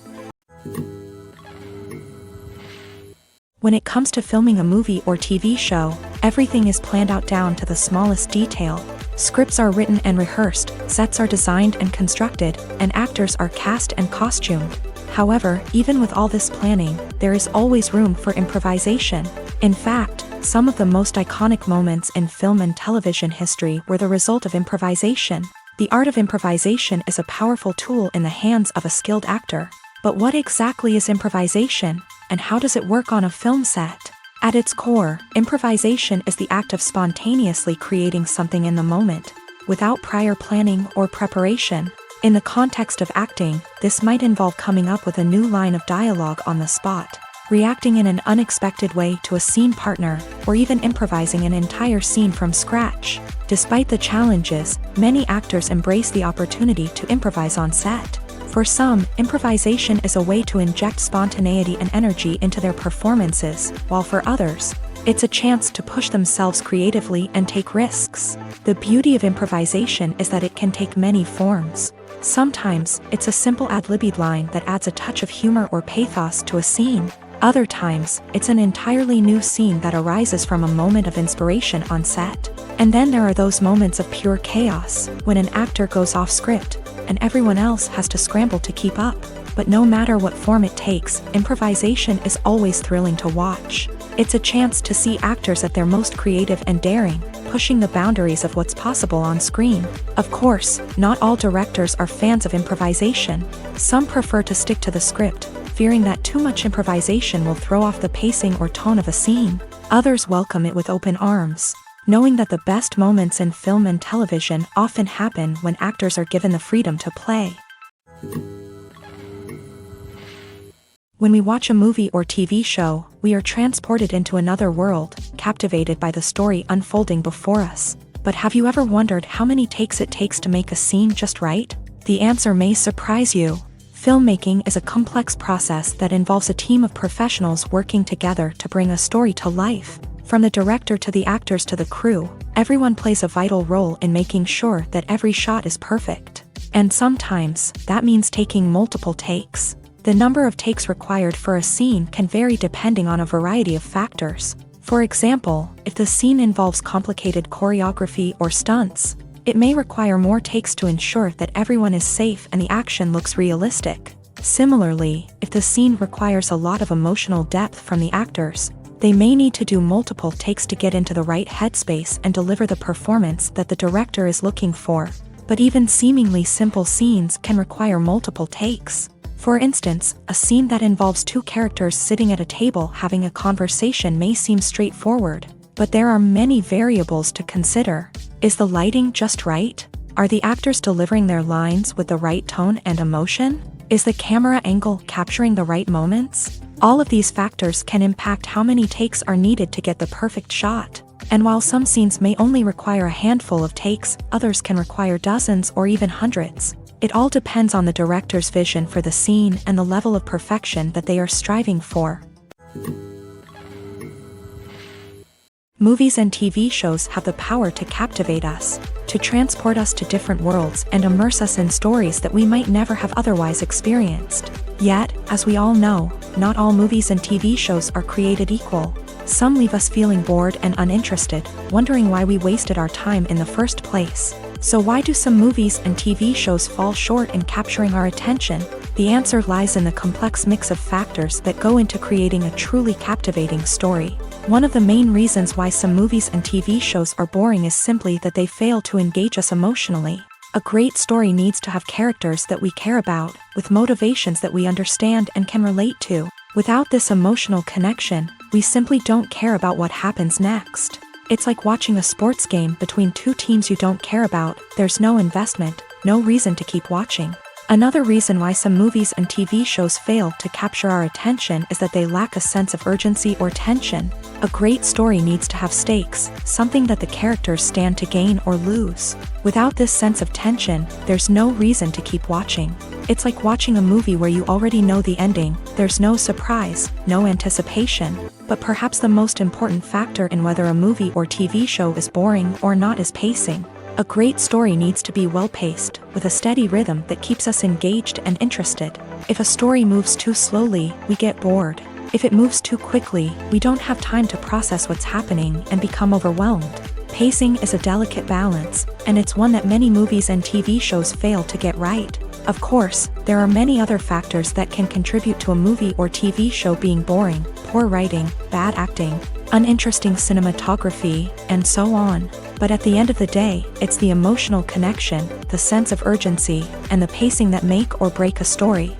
When it comes to filming a movie or TV show, everything is planned out down to the smallest detail. Scripts are written and rehearsed, sets are designed and constructed, and actors are cast and costumed. However, even with all this planning, there is always room for improvisation. In fact, some of the most iconic moments in film and television history were the result of improvisation. The art of improvisation is a powerful tool in the hands of a skilled actor. But what exactly is improvisation, and how does it work on a film set? At its core, improvisation is the act of spontaneously creating something in the moment, without prior planning or preparation. In the context of acting, this might involve coming up with a new line of dialogue on the spot, reacting in an unexpected way to a scene partner, or even improvising an entire scene from scratch. Despite the challenges, many actors embrace the opportunity to improvise on set. For some, improvisation is a way to inject spontaneity and energy into their performances, while for others, it's a chance to push themselves creatively and take risks. The beauty of improvisation is that it can take many forms. Sometimes, it's a simple ad-libbed line that adds a touch of humor or pathos to a scene. Other times, it's an entirely new scene that arises from a moment of inspiration on set. And then there are those moments of pure chaos, when an actor goes off script, and everyone else has to scramble to keep up. But no matter what form it takes, improvisation is always thrilling to watch. It's a chance to see actors at their most creative and daring, pushing the boundaries of what's possible on screen. Of course, not all directors are fans of improvisation. Some prefer to stick to the script, fearing that too much improvisation will throw off the pacing or tone of a scene. Others welcome it with open arms, knowing that the best moments in film and television often happen when actors are given the freedom to play. When we watch a movie or TV show, we are transported into another world, captivated by the story unfolding before us. But have you ever wondered how many takes it takes to make a scene just right? The answer may surprise you. Filmmaking is a complex process that involves a team of professionals working together to bring a story to life. From the director to the actors to the crew, everyone plays a vital role in making sure that every shot is perfect. And sometimes, that means taking multiple takes. The number of takes required for a scene can vary depending on a variety of factors. For example, if the scene involves complicated choreography or stunts, it may require more takes to ensure that everyone is safe and the action looks realistic. Similarly, if the scene requires a lot of emotional depth from the actors, they may need to do multiple takes to get into the right headspace and deliver the performance that the director is looking for. But even seemingly simple scenes can require multiple takes. For instance, a scene that involves two characters sitting at a table having a conversation may seem straightforward, but there are many variables to consider. Is the lighting just right? Are the actors delivering their lines with the right tone and emotion? Is the camera angle capturing the right moments? All of these factors can impact how many takes are needed to get the perfect shot. And while some scenes may only require a handful of takes, others can require dozens or even hundreds. It all depends on the director's vision for the scene and the level of perfection that they are striving for. Movies and TV shows have the power to captivate us, to transport us to different worlds and immerse us in stories that we might never have otherwise experienced. Yet, as we all know, not all movies and TV shows are created equal. Some leave us feeling bored and uninterested, wondering why we wasted our time in the first place. So why do some movies and TV shows fall short in capturing our attention? The answer lies in the complex mix of factors that go into creating a truly captivating story. One of the main reasons why some movies and TV shows are boring is simply that they fail to engage us emotionally. A great story needs to have characters that we care about, with motivations that we understand and can relate to. Without this emotional connection, we simply don't care about what happens next. It's like watching a sports game between two teams you don't care about. There's no investment, no reason to keep watching. Another reason why some movies and TV shows fail to capture our attention is that they lack a sense of urgency or tension. A great story needs to have stakes, something that the characters stand to gain or lose. Without this sense of tension, there's no reason to keep watching. It's like watching a movie where you already know the ending. There's no surprise, no anticipation. But perhaps the most important factor in whether a movie or TV show is boring or not is pacing. A great story needs to be well-paced, with a steady rhythm that keeps us engaged and interested. If a story moves too slowly, we get bored. If it moves too quickly, we don't have time to process what's happening and become overwhelmed. Pacing is a delicate balance, and it's one that many movies and TV shows fail to get right. Of course, there are many other factors that can contribute to a movie or TV show being boring: poor writing, bad acting, uninteresting cinematography, and so on. But at the end of the day, it's the emotional connection, the sense of urgency, and the pacing that make or break a story.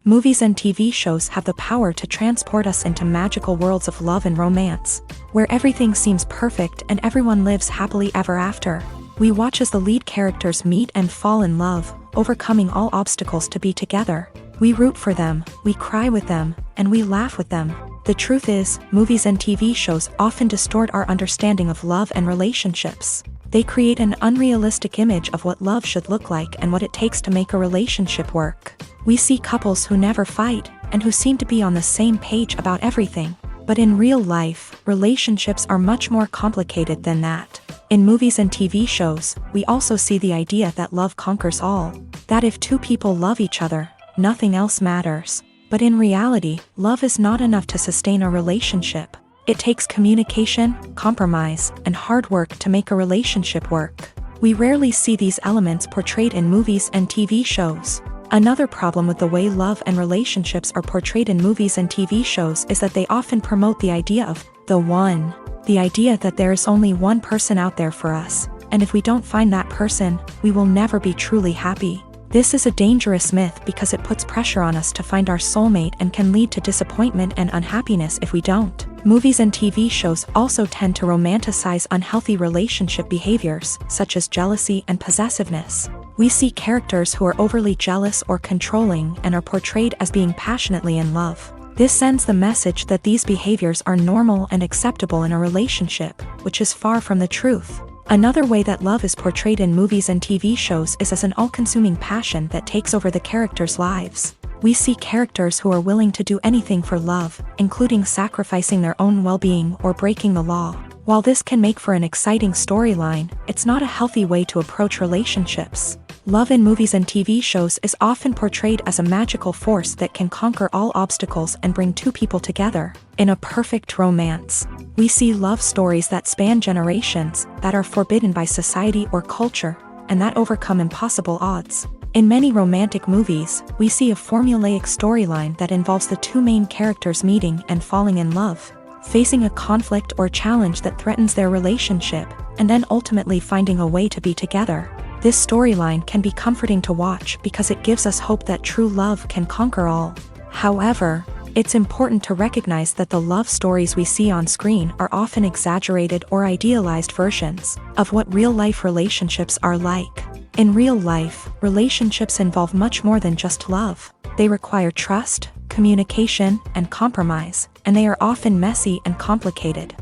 Movies and TV shows have the power to transport us into magical worlds of love and romance, where everything seems perfect and everyone lives happily ever after. We watch as the lead characters meet and fall in love, overcoming all obstacles to be together. We root for them, we cry with them, and we laugh with them. The truth is, movies and TV shows often distort our understanding of love and relationships. They create an unrealistic image of what love should look like and what it takes to make a relationship work. We see couples who never fight, and who seem to be on the same page about everything. But in real life, relationships are much more complicated than that. In movies and TV shows, we also see the idea that love conquers all. That if two people love each other, nothing else matters. But in reality, love is not enough to sustain a relationship. It takes communication, compromise, and hard work to make a relationship work. We rarely see these elements portrayed in movies and TV shows. Another problem with the way love and relationships are portrayed in movies and TV shows is that they often promote the idea of the one. The idea that there is only one person out there for us, and if we don't find that person, we will never be truly happy. This is a dangerous myth because it puts pressure on us to find our soulmate and can lead to disappointment and unhappiness if we don't. Movies and TV shows also tend to romanticize unhealthy relationship behaviors, such as jealousy and possessiveness. We see characters who are overly jealous or controlling and are portrayed as being passionately in love. This sends the message that these behaviors are normal and acceptable in a relationship, which is far from the truth. Another way that love is portrayed in movies and TV shows is as an all-consuming passion that takes over the characters' lives. We see characters who are willing to do anything for love, including sacrificing their own well-being or breaking the law. While this can make for an exciting storyline, it's not a healthy way to approach relationships. Love in movies and TV shows is often portrayed as a magical force that can conquer all obstacles and bring two people together. In a perfect romance, we see love stories that span generations, that are forbidden by society or culture, and that overcome impossible odds. In many romantic movies, we see a formulaic storyline that involves the two main characters meeting and falling in love, facing a conflict or challenge that threatens their relationship, and then ultimately finding a way to be together. This storyline can be comforting to watch because it gives us hope that true love can conquer all. However, it's important to recognize that the love stories we see on screen are often exaggerated or idealized versions of what real-life relationships are like. In real life, relationships involve much more than just love. They require trust, communication, and compromise, and they are often messy and complicated.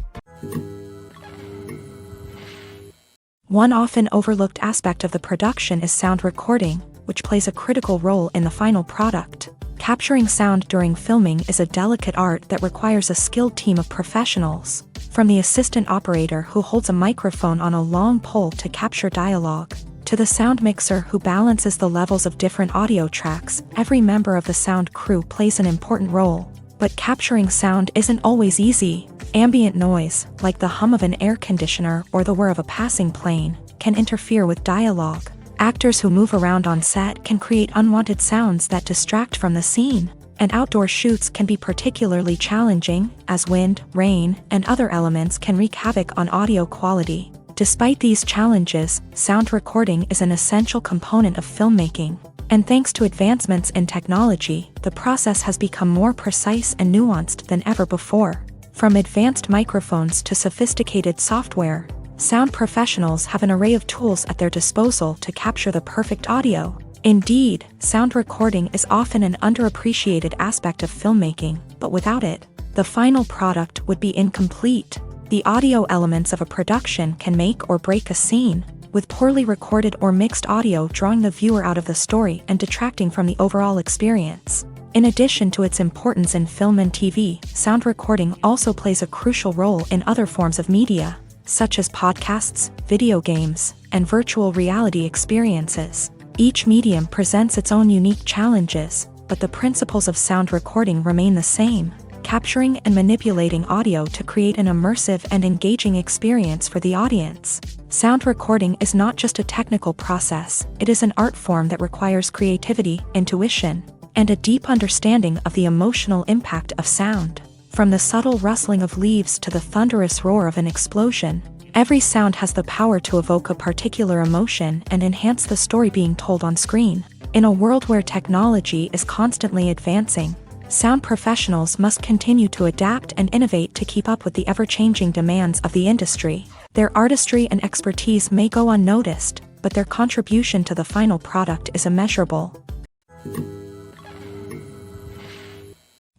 One often overlooked aspect of the production is sound recording, which plays a critical role in the final product. Capturing sound during filming is a delicate art that requires a skilled team of professionals, from the assistant operator who holds a microphone on a long pole to capture dialogue, to the sound mixer who balances the levels of different audio tracks. Every member of the sound crew plays an important role. But capturing sound isn't always easy. Ambient noise, like the hum of an air conditioner or the whir of a passing plane, can interfere with dialogue. Actors who move around on set can create unwanted sounds that distract from the scene. And outdoor shoots can be particularly challenging, as wind, rain, and other elements can wreak havoc on audio quality. Despite these challenges, sound recording is an essential component of filmmaking. And thanks to advancements in technology, the process has become more precise and nuanced than ever before. From advanced microphones to sophisticated software, sound professionals have an array of tools at their disposal to capture the perfect audio. Indeed, sound recording is often an underappreciated aspect of filmmaking, but without it, the final product would be incomplete. The audio elements of a production can make or break a scene, with poorly recorded or mixed audio drawing the viewer out of the story and detracting from the overall experience. In addition to its importance in film and TV, sound recording also plays a crucial role in other forms of media, such as podcasts, video games, and virtual reality experiences. Each medium presents its own unique challenges, but the principles of sound recording remain the same: capturing and manipulating audio to create an immersive and engaging experience for the audience. Sound recording is not just a technical process, it is an art form that requires creativity, intuition, and a deep understanding of the emotional impact of sound. From the subtle rustling of leaves to the thunderous roar of an explosion, every sound has the power to evoke a particular emotion and enhance the story being told on screen. In a world where technology is constantly advancing, sound professionals must continue to adapt and innovate to keep up with the ever-changing demands of the industry. Their artistry and expertise may go unnoticed, but their contribution to the final product is immeasurable.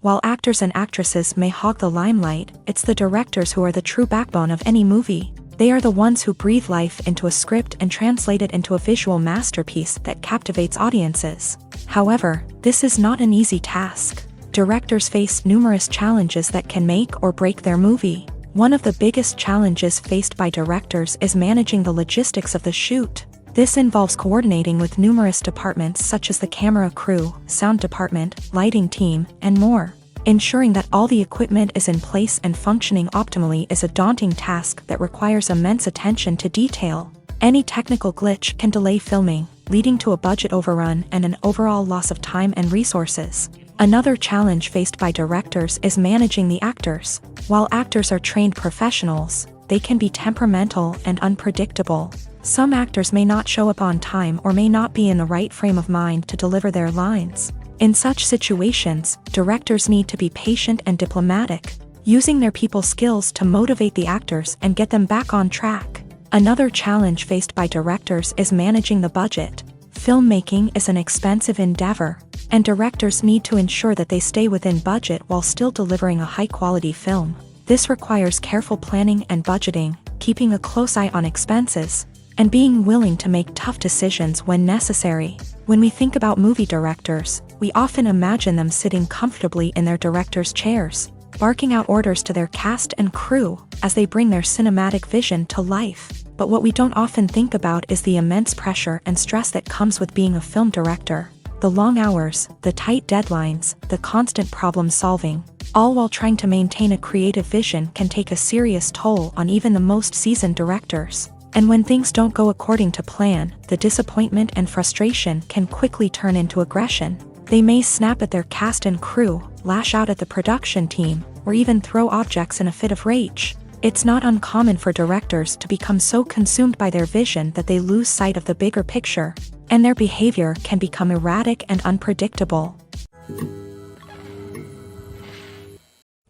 While actors and actresses may hog the limelight, it's the directors who are the true backbone of any movie. They are the ones who breathe life into a script and translate it into a visual masterpiece that captivates audiences. However, this is not an easy task. Directors face numerous challenges that can make or break their movie. One of the biggest challenges faced by directors is managing the logistics of the shoot. This involves coordinating with numerous departments such as the camera crew, sound department, lighting team, and more. Ensuring that all the equipment is in place and functioning optimally is a daunting task that requires immense attention to detail. Any technical glitch can delay filming, leading to a budget overrun and an overall loss of time and resources. Another challenge faced by directors is managing the actors. While actors are trained professionals, they can be temperamental and unpredictable. Some actors may not show up on time or may not be in the right frame of mind to deliver their lines. In such situations, directors need to be patient and diplomatic, using their people skills to motivate the actors and get them back on track. Another challenge faced by directors is managing the budget. Filmmaking is an expensive endeavor, and directors need to ensure that they stay within budget while still delivering a high-quality film. This requires careful planning and budgeting, keeping a close eye on expenses, and being willing to make tough decisions when necessary. When we think about movie directors, we often imagine them sitting comfortably in their director's chairs, barking out orders to their cast and crew as they bring their cinematic vision to life. But what we don't often think about is the immense pressure and stress that comes with being a film director. The long hours, the tight deadlines, the constant problem solving, all while trying to maintain a creative vision can take a serious toll on even the most seasoned directors. And when things don't go according to plan, the disappointment and frustration can quickly turn into aggression. They may snap at their cast and crew, lash out at the production team, or even throw objects in a fit of rage. It's not uncommon for directors to become so consumed by their vision that they lose sight of the bigger picture, and their behavior can become erratic and unpredictable.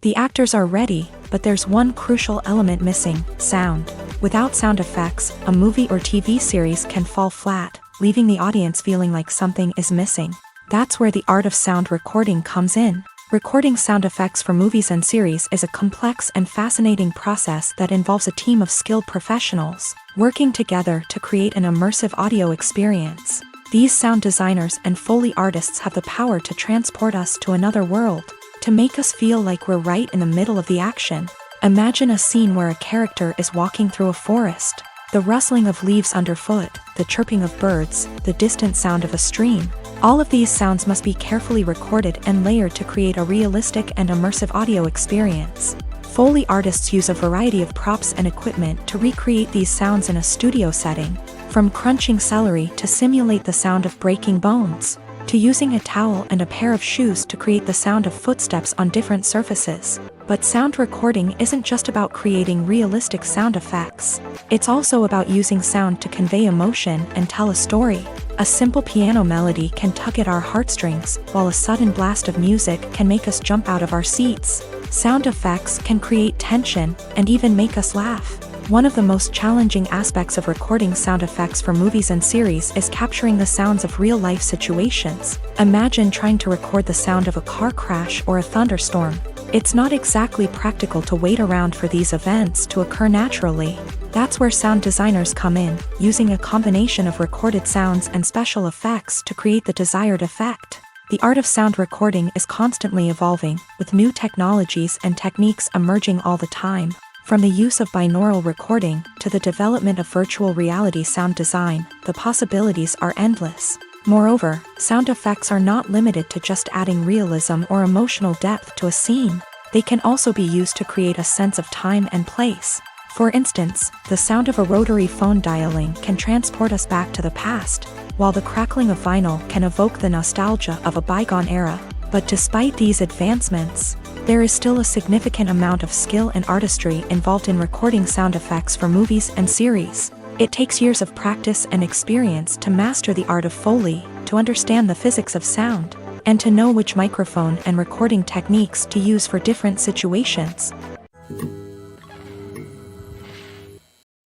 The actors are ready, but there's one crucial element missing: sound. Without sound effects, a movie or TV series can fall flat, leaving the audience feeling like something is missing. That's where the art of sound recording comes in. Recording sound effects for movies and series is a complex and fascinating process that involves a team of skilled professionals working together to create an immersive audio experience. These sound designers and Foley artists have the power to transport us to another world, to make us feel like we're right in the middle of the action. Imagine a scene where a character is walking through a forest. The rustling of leaves underfoot, the chirping of birds, the distant sound of a stream. All of these sounds must be carefully recorded and layered to create a realistic and immersive audio experience. Foley artists use a variety of props and equipment to recreate these sounds in a studio setting, from crunching celery to simulate the sound of breaking bones, to using a towel and a pair of shoes to create the sound of footsteps on different surfaces. But sound recording isn't just about creating realistic sound effects. It's also about using sound to convey emotion and tell a story. A simple piano melody can tug at our heartstrings, while a sudden blast of music can make us jump out of our seats. Sound effects can create tension and even make us laugh. One of the most challenging aspects of recording sound effects for movies and series is capturing the sounds of real-life situations. Imagine trying to record the sound of a car crash or a thunderstorm. It's not exactly practical to wait around for these events to occur naturally. That's where sound designers come in, using a combination of recorded sounds and special effects to create the desired effect. The art of sound recording is constantly evolving, with new technologies and techniques emerging all the time. From the use of binaural recording to the development of virtual reality sound design, the possibilities are endless. Moreover, sound effects are not limited to just adding realism or emotional depth to a scene. They can also be used to create a sense of time and place. For instance, the sound of a rotary phone dialing can transport us back to the past, while the crackling of vinyl can evoke the nostalgia of a bygone era. But despite these advancements, there is still a significant amount of skill and artistry involved in recording sound effects for movies and series. It takes years of practice and experience to master the art of Foley, to understand the physics of sound, and to know which microphone and recording techniques to use for different situations.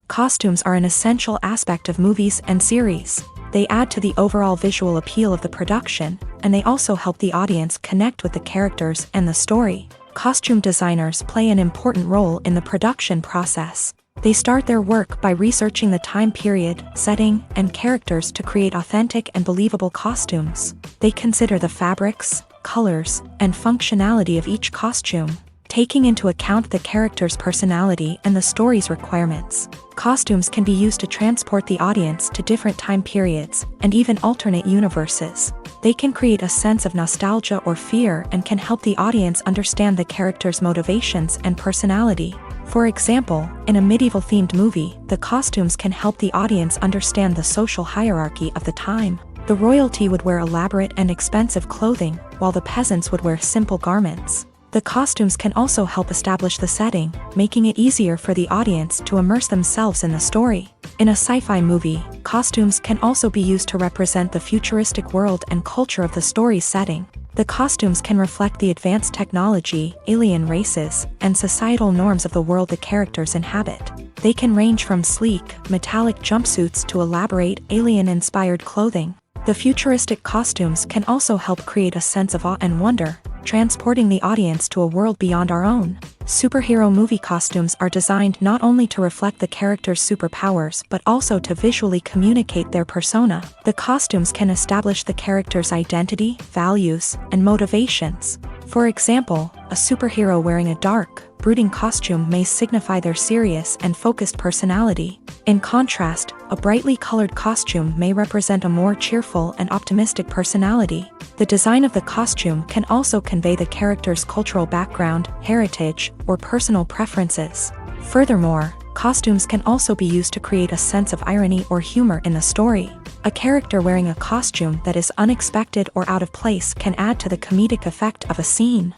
Costumes are an essential aspect of movies and series. They add to the overall visual appeal of the production, and they also help the audience connect with the characters and the story. Costume designers play an important role in the production process. They start their work by researching the time period, setting, and characters to create authentic and believable costumes. They consider the fabrics, colors, and functionality of each costume, taking into account the character's personality and the story's requirements. Costumes can be used to transport the audience to different time periods and even alternate universes. They can create a sense of nostalgia or fear and can help the audience understand the character's motivations and personality. For example, in a medieval-themed movie, the costumes can help the audience understand the social hierarchy of the time. The royalty would wear elaborate and expensive clothing, while the peasants would wear simple garments. The costumes can also help establish the setting, making it easier for the audience to immerse themselves in the story. In a sci-fi movie, costumes can also be used to represent the futuristic world and culture of the story's setting. The costumes can reflect the advanced technology, alien races, and societal norms of the world the characters inhabit. They can range from sleek, metallic jumpsuits to elaborate, alien-inspired clothing. The futuristic costumes can also help create a sense of awe and wonder, transporting the audience to a world beyond our own. Superhero movie costumes are designed not only to reflect the character's superpowers but also to visually communicate their persona. The costumes can establish the character's identity, values, and motivations. For example, a superhero wearing a dark, brooding costume may signify their serious and focused personality. In contrast, a brightly colored costume may represent a more cheerful and optimistic personality. The design of the costume can also convey the character's cultural background, heritage, or personal preferences. Furthermore, costumes can also be used to create a sense of irony or humor in the story. A character wearing a costume that is unexpected or out of place can add to the comedic effect of a scene.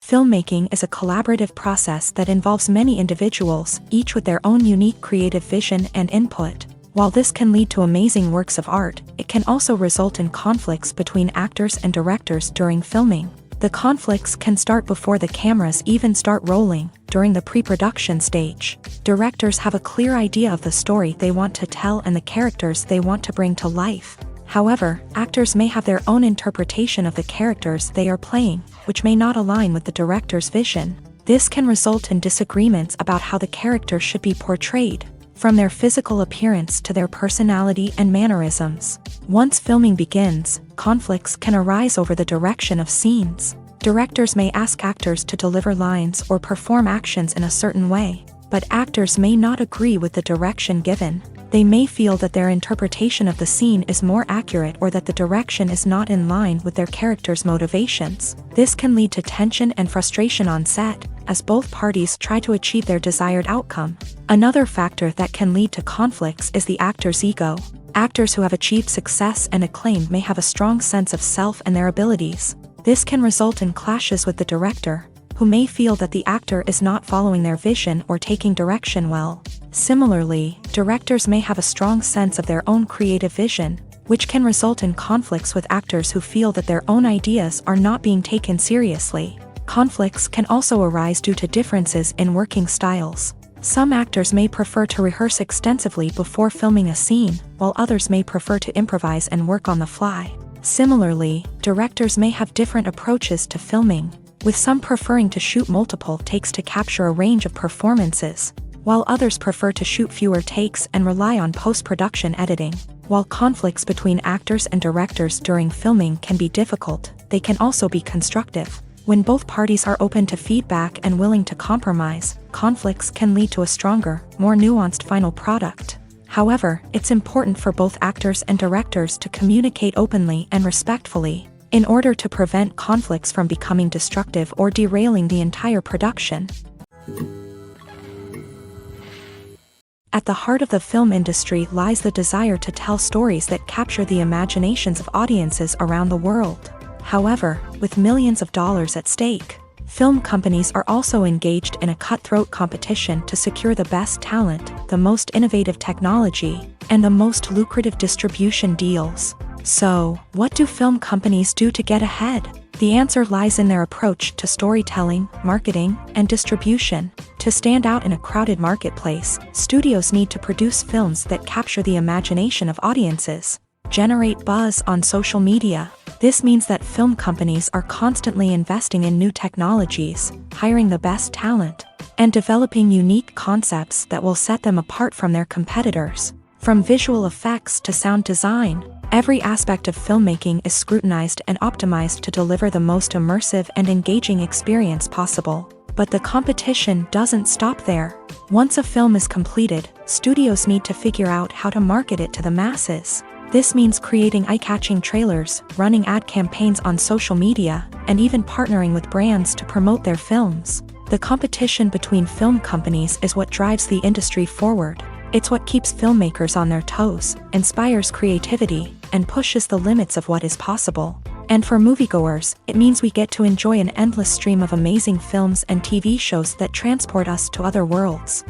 Filmmaking is a collaborative process that involves many individuals, each with their own unique creative vision and input. While this can lead to amazing works of art, it can also result in conflicts between actors and directors during filming. The conflicts can start before the cameras even start rolling, during the pre-production stage. Directors have a clear idea of the story they want to tell and the characters they want to bring to life. However, actors may have their own interpretation of the characters they are playing, which may not align with the director's vision. This can result in disagreements about how the character should be portrayed, from their physical appearance to their personality and mannerisms. Once filming begins, conflicts can arise over the direction of scenes. Directors may ask actors to deliver lines or perform actions in a certain way, but actors may not agree with the direction given. They may feel that their interpretation of the scene is more accurate or that the direction is not in line with their character's motivations. This can lead to tension and frustration on set, as both parties try to achieve their desired outcome. Another factor that can lead to conflicts is the actor's ego. Actors who have achieved success and acclaim may have a strong sense of self and their abilities. This can result in clashes with the director, who may feel that the actor is not following their vision or taking direction well. Similarly, directors may have a strong sense of their own creative vision, which can result in conflicts with actors who feel that their own ideas are not being taken seriously. Conflicts can also arise due to differences in working styles. Some actors may prefer to rehearse extensively before filming a scene, while others may prefer to improvise and work on the fly. Similarly, directors may have different approaches to filming, with some preferring to shoot multiple takes to capture a range of performances, while others prefer to shoot fewer takes and rely on post-production editing. While conflicts between actors and directors during filming can be difficult, they can also be constructive. When both parties are open to feedback and willing to compromise, conflicts can lead to a stronger, more nuanced final product. However, it's important for both actors and directors to communicate openly and respectfully, in order to prevent conflicts from becoming destructive or derailing the entire production. At the heart of the film industry lies the desire to tell stories that capture the imaginations of audiences around the world. However, with millions of dollars at stake, film companies are also engaged in a cutthroat competition to secure the best talent, the most innovative technology, and the most lucrative distribution deals. So, what do film companies do to get ahead? The answer lies in their approach to storytelling, marketing, and distribution. To stand out in a crowded marketplace, studios need to produce films that capture the imagination of audiences, generate buzz on social media. This means that film companies are constantly investing in new technologies, hiring the best talent, and developing unique concepts that will set them apart from their competitors. From visual effects to sound design, every aspect of filmmaking is scrutinized and optimized to deliver the most immersive and engaging experience possible. But the competition doesn't stop there. Once a film is completed, studios need to figure out how to market it to the masses. This means creating eye-catching trailers, running ad campaigns on social media, and even partnering with brands to promote their films. The competition between film companies is what drives the industry forward. It's what keeps filmmakers on their toes, inspires creativity, and pushes the limits of what is possible. And for moviegoers, it means we get to enjoy an endless stream of amazing films and TV shows that transport us to other worlds.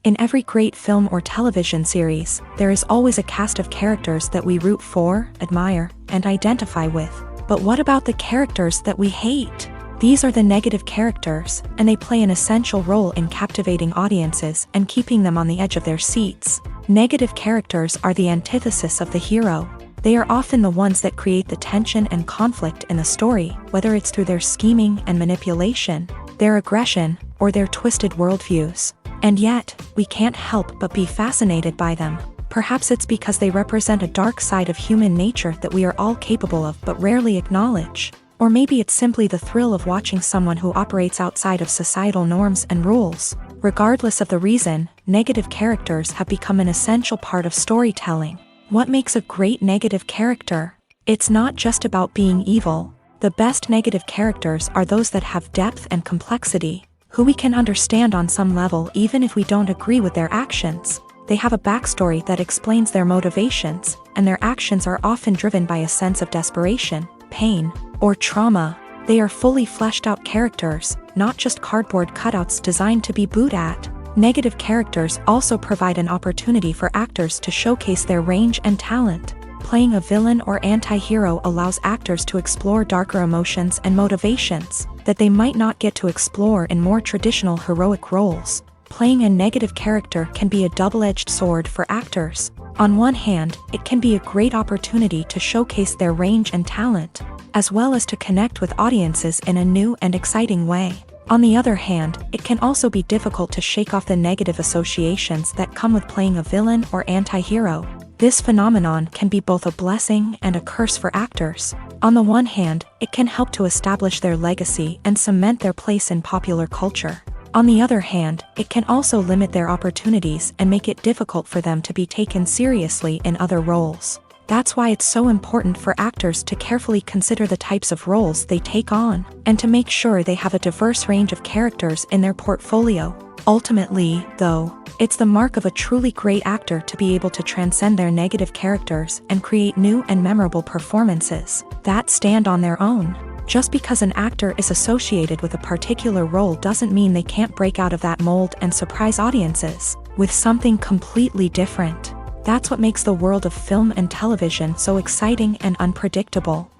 In every great film or television series, there is always a cast of characters that we root for, admire, and identify with. But what about the characters that we hate? These are the negative characters, and they play an essential role in captivating audiences and keeping them on the edge of their seats. Negative characters are the antithesis of the hero. They are often the ones that create the tension and conflict in the story, whether it's through their scheming and manipulation, their aggression, or their twisted worldviews. And yet, we can't help but be fascinated by them. Perhaps it's because they represent a dark side of human nature that we are all capable of but rarely acknowledge. Or maybe it's simply the thrill of watching someone who operates outside of societal norms and rules. Regardless of the reason, negative characters have become an essential part of storytelling. What makes a great negative character? It's not just about being evil. The best negative characters are those that have depth and complexity, who we can understand on some level even if we don't agree with their actions. They have a backstory that explains their motivations, and their actions are often driven by a sense of desperation, pain, or trauma. They are fully fleshed out characters, not just cardboard cutouts designed to be booed at. Negative characters also provide an opportunity for actors to showcase their range and talent. Playing a villain or anti-hero allows actors to explore darker emotions and motivations that they might not get to explore in more traditional heroic roles. Playing a negative character can be a double-edged sword for actors. On one hand, it can be a great opportunity to showcase their range and talent, as well as to connect with audiences in a new and exciting way. On the other hand, it can also be difficult to shake off the negative associations that come with playing a villain or anti-hero. This phenomenon can be both a blessing and a curse for actors. On the one hand, it can help to establish their legacy and cement their place in popular culture. On the other hand, it can also limit their opportunities and make it difficult for them to be taken seriously in other roles. That's why it's so important for actors to carefully consider the types of roles they take on, and to make sure they have a diverse range of characters in their portfolio. Ultimately, though, it's the mark of a truly great actor to be able to transcend their negative characters and create new and memorable performances that stand on their own. Just because an actor is associated with a particular role doesn't mean they can't break out of that mold and surprise audiences with something completely different. That's what makes the world of film and television so exciting and unpredictable.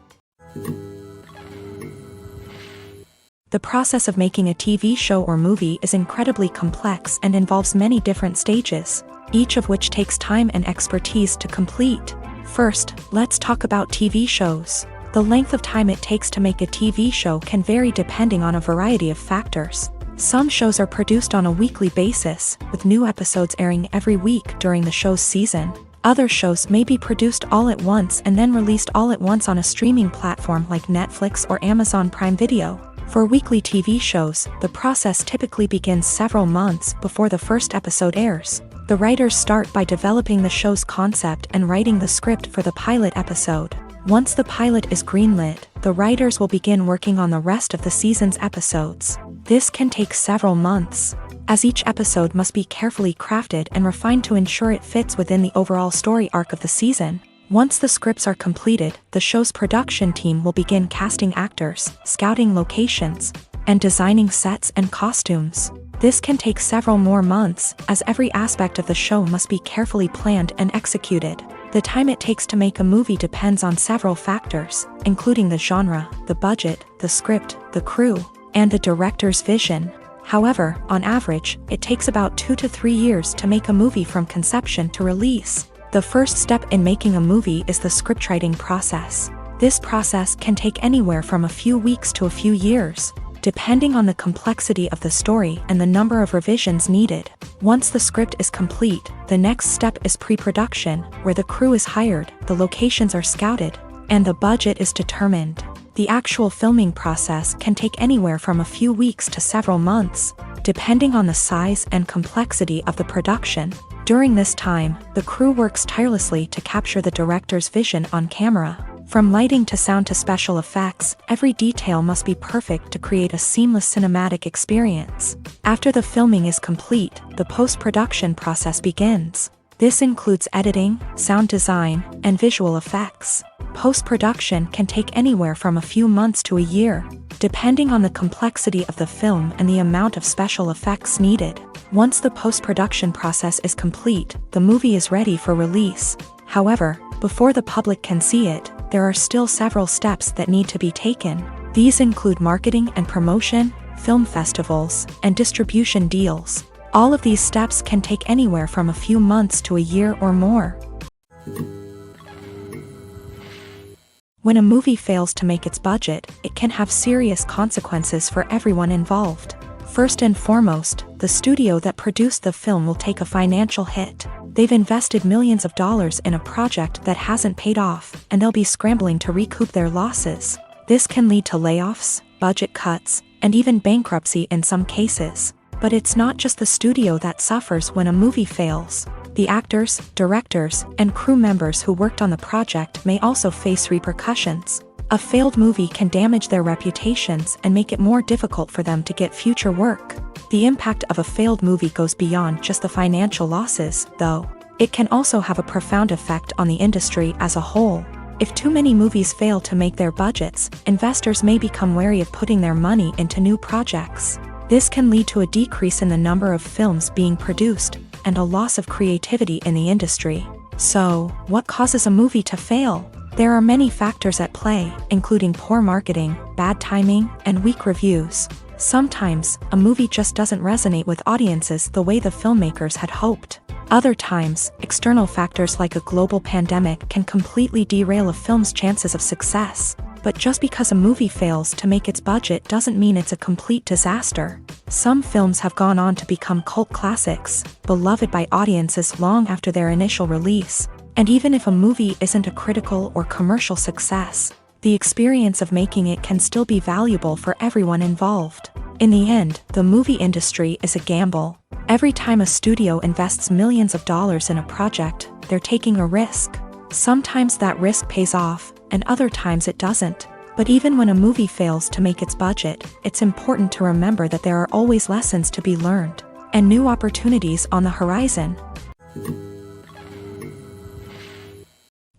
The process of making a TV show or movie is incredibly complex and involves many different stages, each of which takes time and expertise to complete. First, let's talk about TV shows. The length of time it takes to make a TV show can vary depending on a variety of factors. Some shows are produced on a weekly basis, with new episodes airing every week during the show's season. Other shows may be produced all at once and then released all at once on a streaming platform like Netflix or Amazon Prime Video. For weekly TV shows, the process typically begins several months before the first episode airs. The writers start by developing the show's concept and writing the script for the pilot episode. Once the pilot is greenlit, the writers will begin working on the rest of the season's episodes. This can take several months, as each episode must be carefully crafted and refined to ensure it fits within the overall story arc of the season. Once the scripts are completed, the show's production team will begin casting actors, scouting locations, and designing sets and costumes. This can take several more months, as every aspect of the show must be carefully planned and executed. The time it takes to make a movie depends on several factors, including the genre, the budget, the script, the crew, and the director's vision. However, on average, it takes about 2 to 3 years to make a movie from conception to release. The first step in making a movie is the scriptwriting process. This process can take anywhere from a few weeks to a few years, depending on the complexity of the story and the number of revisions needed. Once the script is complete, the next step is pre-production, where the crew is hired, the locations are scouted, and the budget is determined. The actual filming process can take anywhere from a few weeks to several months, depending on the size and complexity of the production. During this time, the crew works tirelessly to capture the director's vision on camera. From lighting to sound to special effects, every detail must be perfect to create a seamless cinematic experience. After the filming is complete, the post-production process begins. This includes editing, sound design, and visual effects. Post-production can take anywhere from a few months to a year, depending on the complexity of the film and the amount of special effects needed. Once the post-production process is complete, the movie is ready for release. However, before the public can see it, there are still several steps that need to be taken. These include marketing and promotion, film festivals, and distribution deals. All of these steps can take anywhere from a few months to a year or more. When a movie fails to make its budget, it can have serious consequences for everyone involved. First and foremost, the studio that produced the film will take a financial hit. They've invested millions of dollars in a project that hasn't paid off, and they'll be scrambling to recoup their losses. This can lead to layoffs, budget cuts, and even bankruptcy in some cases. But it's not just the studio that suffers when a movie fails. The actors, directors, and crew members who worked on the project may also face repercussions. A failed movie can damage their reputations and make it more difficult for them to get future work. The impact of a failed movie goes beyond just the financial losses, though. It can also have a profound effect on the industry as a whole. If too many movies fail to make their budgets, investors may become wary of putting their money into new projects. This can lead to a decrease in the number of films being produced, and a loss of creativity in the industry. So, what causes a movie to fail? There are many factors at play, including poor marketing, bad timing, and weak reviews. Sometimes, a movie just doesn't resonate with audiences the way the filmmakers had hoped. Other times, external factors like a global pandemic can completely derail a film's chances of success. But just because a movie fails to make its budget doesn't mean it's a complete disaster. Some films have gone on to become cult classics, beloved by audiences long after their initial release. And even if a movie isn't a critical or commercial success, the experience of making it can still be valuable for everyone involved. In the end, the movie industry is a gamble. Every time a studio invests millions of dollars in a project, they're taking a risk. Sometimes that risk pays off, and other times it doesn't. But even when a movie fails to make its budget, it's important to remember that there are always lessons to be learned, and new opportunities on the horizon.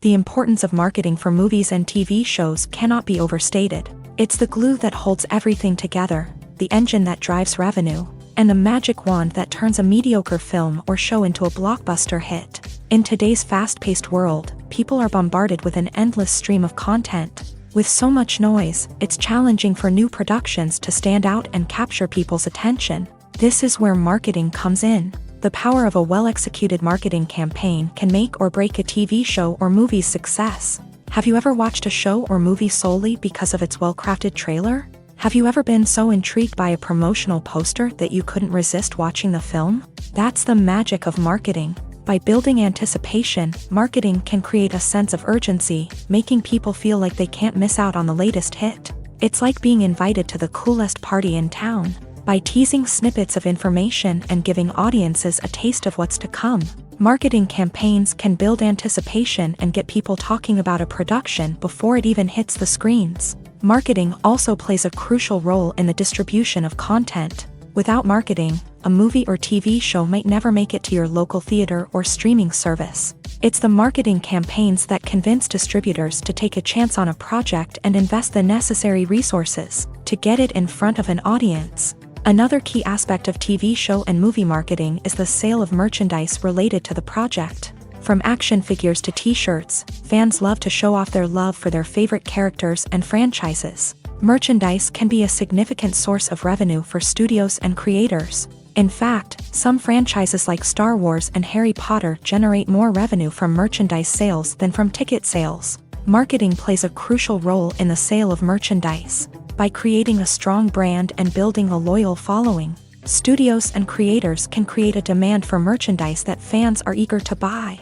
The importance of marketing for movies and TV shows cannot be overstated. It's the glue that holds everything together, the engine that drives revenue, and the magic wand that turns a mediocre film or show into a blockbuster hit. In today's fast-paced world, people are bombarded with an endless stream of content. With so much noise, it's challenging for new productions to stand out and capture people's attention. This is where marketing comes in. The power of a well-executed marketing campaign can make or break a TV show or movie's success. Have you ever watched a show or movie solely because of its well-crafted trailer? Have you ever been so intrigued by a promotional poster that you couldn't resist watching the film? That's the magic of marketing. By building anticipation, marketing can create a sense of urgency, making people feel like they can't miss out on the latest hit. It's like being invited to the coolest party in town. By teasing snippets of information and giving audiences a taste of what's to come, marketing campaigns can build anticipation and get people talking about a production before it even hits the screens. Marketing also plays a crucial role in the distribution of content. Without marketing, a movie or TV show might never make it to your local theater or streaming service. It's the marketing campaigns that convince distributors to take a chance on a project and invest the necessary resources to get it in front of an audience. Another key aspect of TV show and movie marketing is the sale of merchandise related to the project. From action figures to t-shirts, fans love to show off their love for their favorite characters and franchises. Merchandise can be a significant source of revenue for studios and creators. In fact, some franchises like Star Wars and Harry Potter generate more revenue from merchandise sales than from ticket sales. Marketing plays a crucial role in the sale of merchandise. By creating a strong brand and building a loyal following, studios and creators can create a demand for merchandise that fans are eager to buy.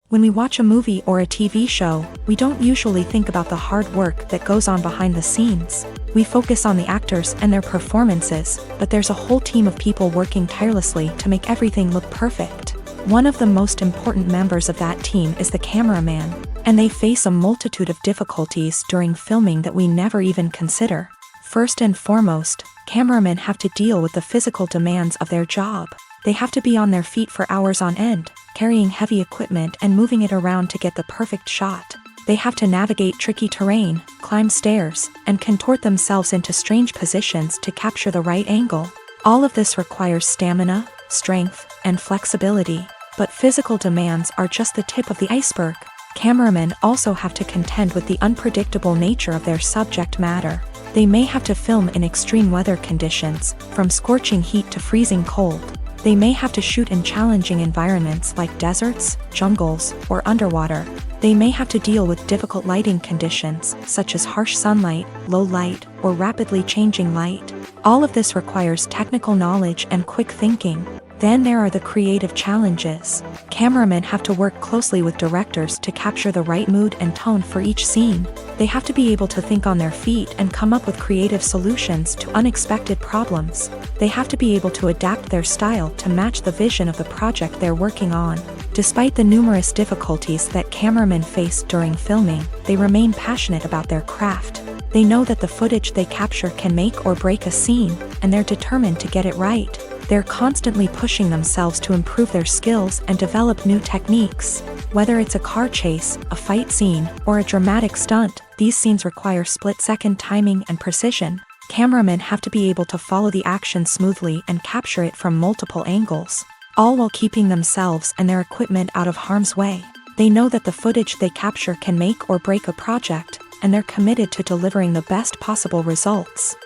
When we watch a movie or a TV show, we don't usually think about the hard work that goes on behind the scenes. We focus on the actors and their performances, but there's a whole team of people working tirelessly to make everything look perfect. One of the most important members of that team is the cameraman, and they face a multitude of difficulties during filming that we never even consider. First and foremost, cameramen have to deal with the physical demands of their job. They have to be on their feet for hours on end, carrying heavy equipment and moving it around to get the perfect shot. They have to navigate tricky terrain, climb stairs, and contort themselves into strange positions to capture the right angle. All of this requires stamina, strength, and flexibility. But physical demands are just the tip of the iceberg. Cameramen also have to contend with the unpredictable nature of their subject matter. They may have to film in extreme weather conditions, from scorching heat to freezing cold. They may have to shoot in challenging environments like deserts, jungles, or underwater. They may have to deal with difficult lighting conditions, such as harsh sunlight, low light, or rapidly changing light. All of this requires technical knowledge and quick thinking. Then there are the creative challenges. Cameramen have to work closely with directors to capture the right mood and tone for each scene. They have to be able to think on their feet and come up with creative solutions to unexpected problems. They have to be able to adapt their style to match the vision of the project they're working on. Despite the numerous difficulties that cameramen face during filming, they remain passionate about their craft. They know that the footage they capture can make or break a scene, and they're determined to get it right. They're constantly pushing themselves to improve their skills and develop new techniques. Whether it's a car chase, a fight scene, or a dramatic stunt, these scenes require split-second timing and precision. Cameramen have to be able to follow the action smoothly and capture it from multiple angles, all while keeping themselves and their equipment out of harm's way. They know that the footage they capture can make or break a project, and they're committed to delivering the best possible results.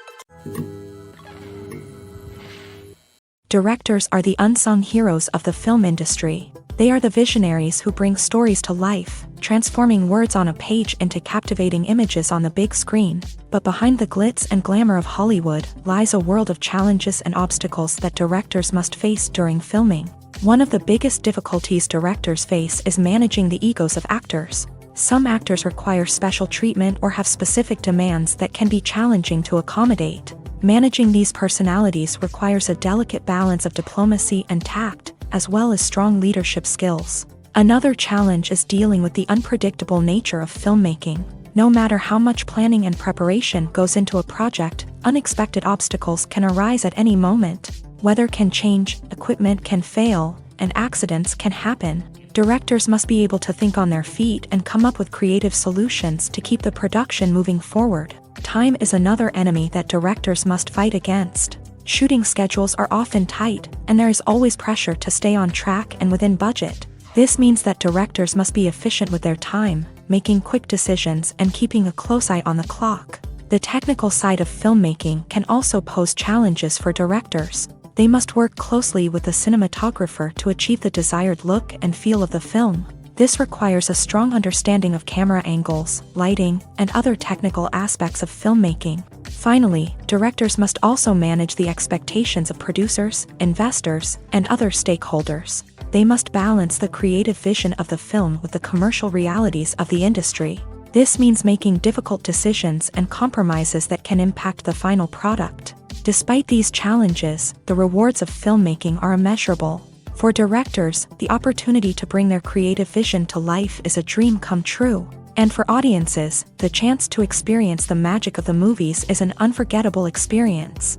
Directors are the unsung heroes of the film industry. They are the visionaries who bring stories to life, transforming words on a page into captivating images on the big screen. But behind the glitz and glamour of Hollywood lies a world of challenges and obstacles that directors must face during filming. One of the biggest difficulties directors face is managing the egos of actors. Some actors require special treatment or have specific demands that can be challenging to accommodate. Managing these personalities requires a delicate balance of diplomacy and tact, as well as strong leadership skills. Another challenge is dealing with the unpredictable nature of filmmaking. No matter how much planning and preparation goes into a project, unexpected obstacles can arise at any moment. Weather can change, equipment can fail, and accidents can happen. Directors must be able to think on their feet and come up with creative solutions to keep the production moving forward. Time is another enemy that directors must fight against. Shooting schedules are often tight, and there is always pressure to stay on track and within budget. This means that directors must be efficient with their time, making quick decisions and keeping a close eye on the clock. The technical side of filmmaking can also pose challenges for directors. They must work closely with the cinematographer to achieve the desired look and feel of the film. This requires a strong understanding of camera angles, lighting, and other technical aspects of filmmaking. Finally, directors must also manage the expectations of producers, investors, and other stakeholders. They must balance the creative vision of the film with the commercial realities of the industry. This means making difficult decisions and compromises that can impact the final product. Despite these challenges, the rewards of filmmaking are immeasurable. For directors, the opportunity to bring their creative vision to life is a dream come true. And for audiences, the chance to experience the magic of the movies is an unforgettable experience.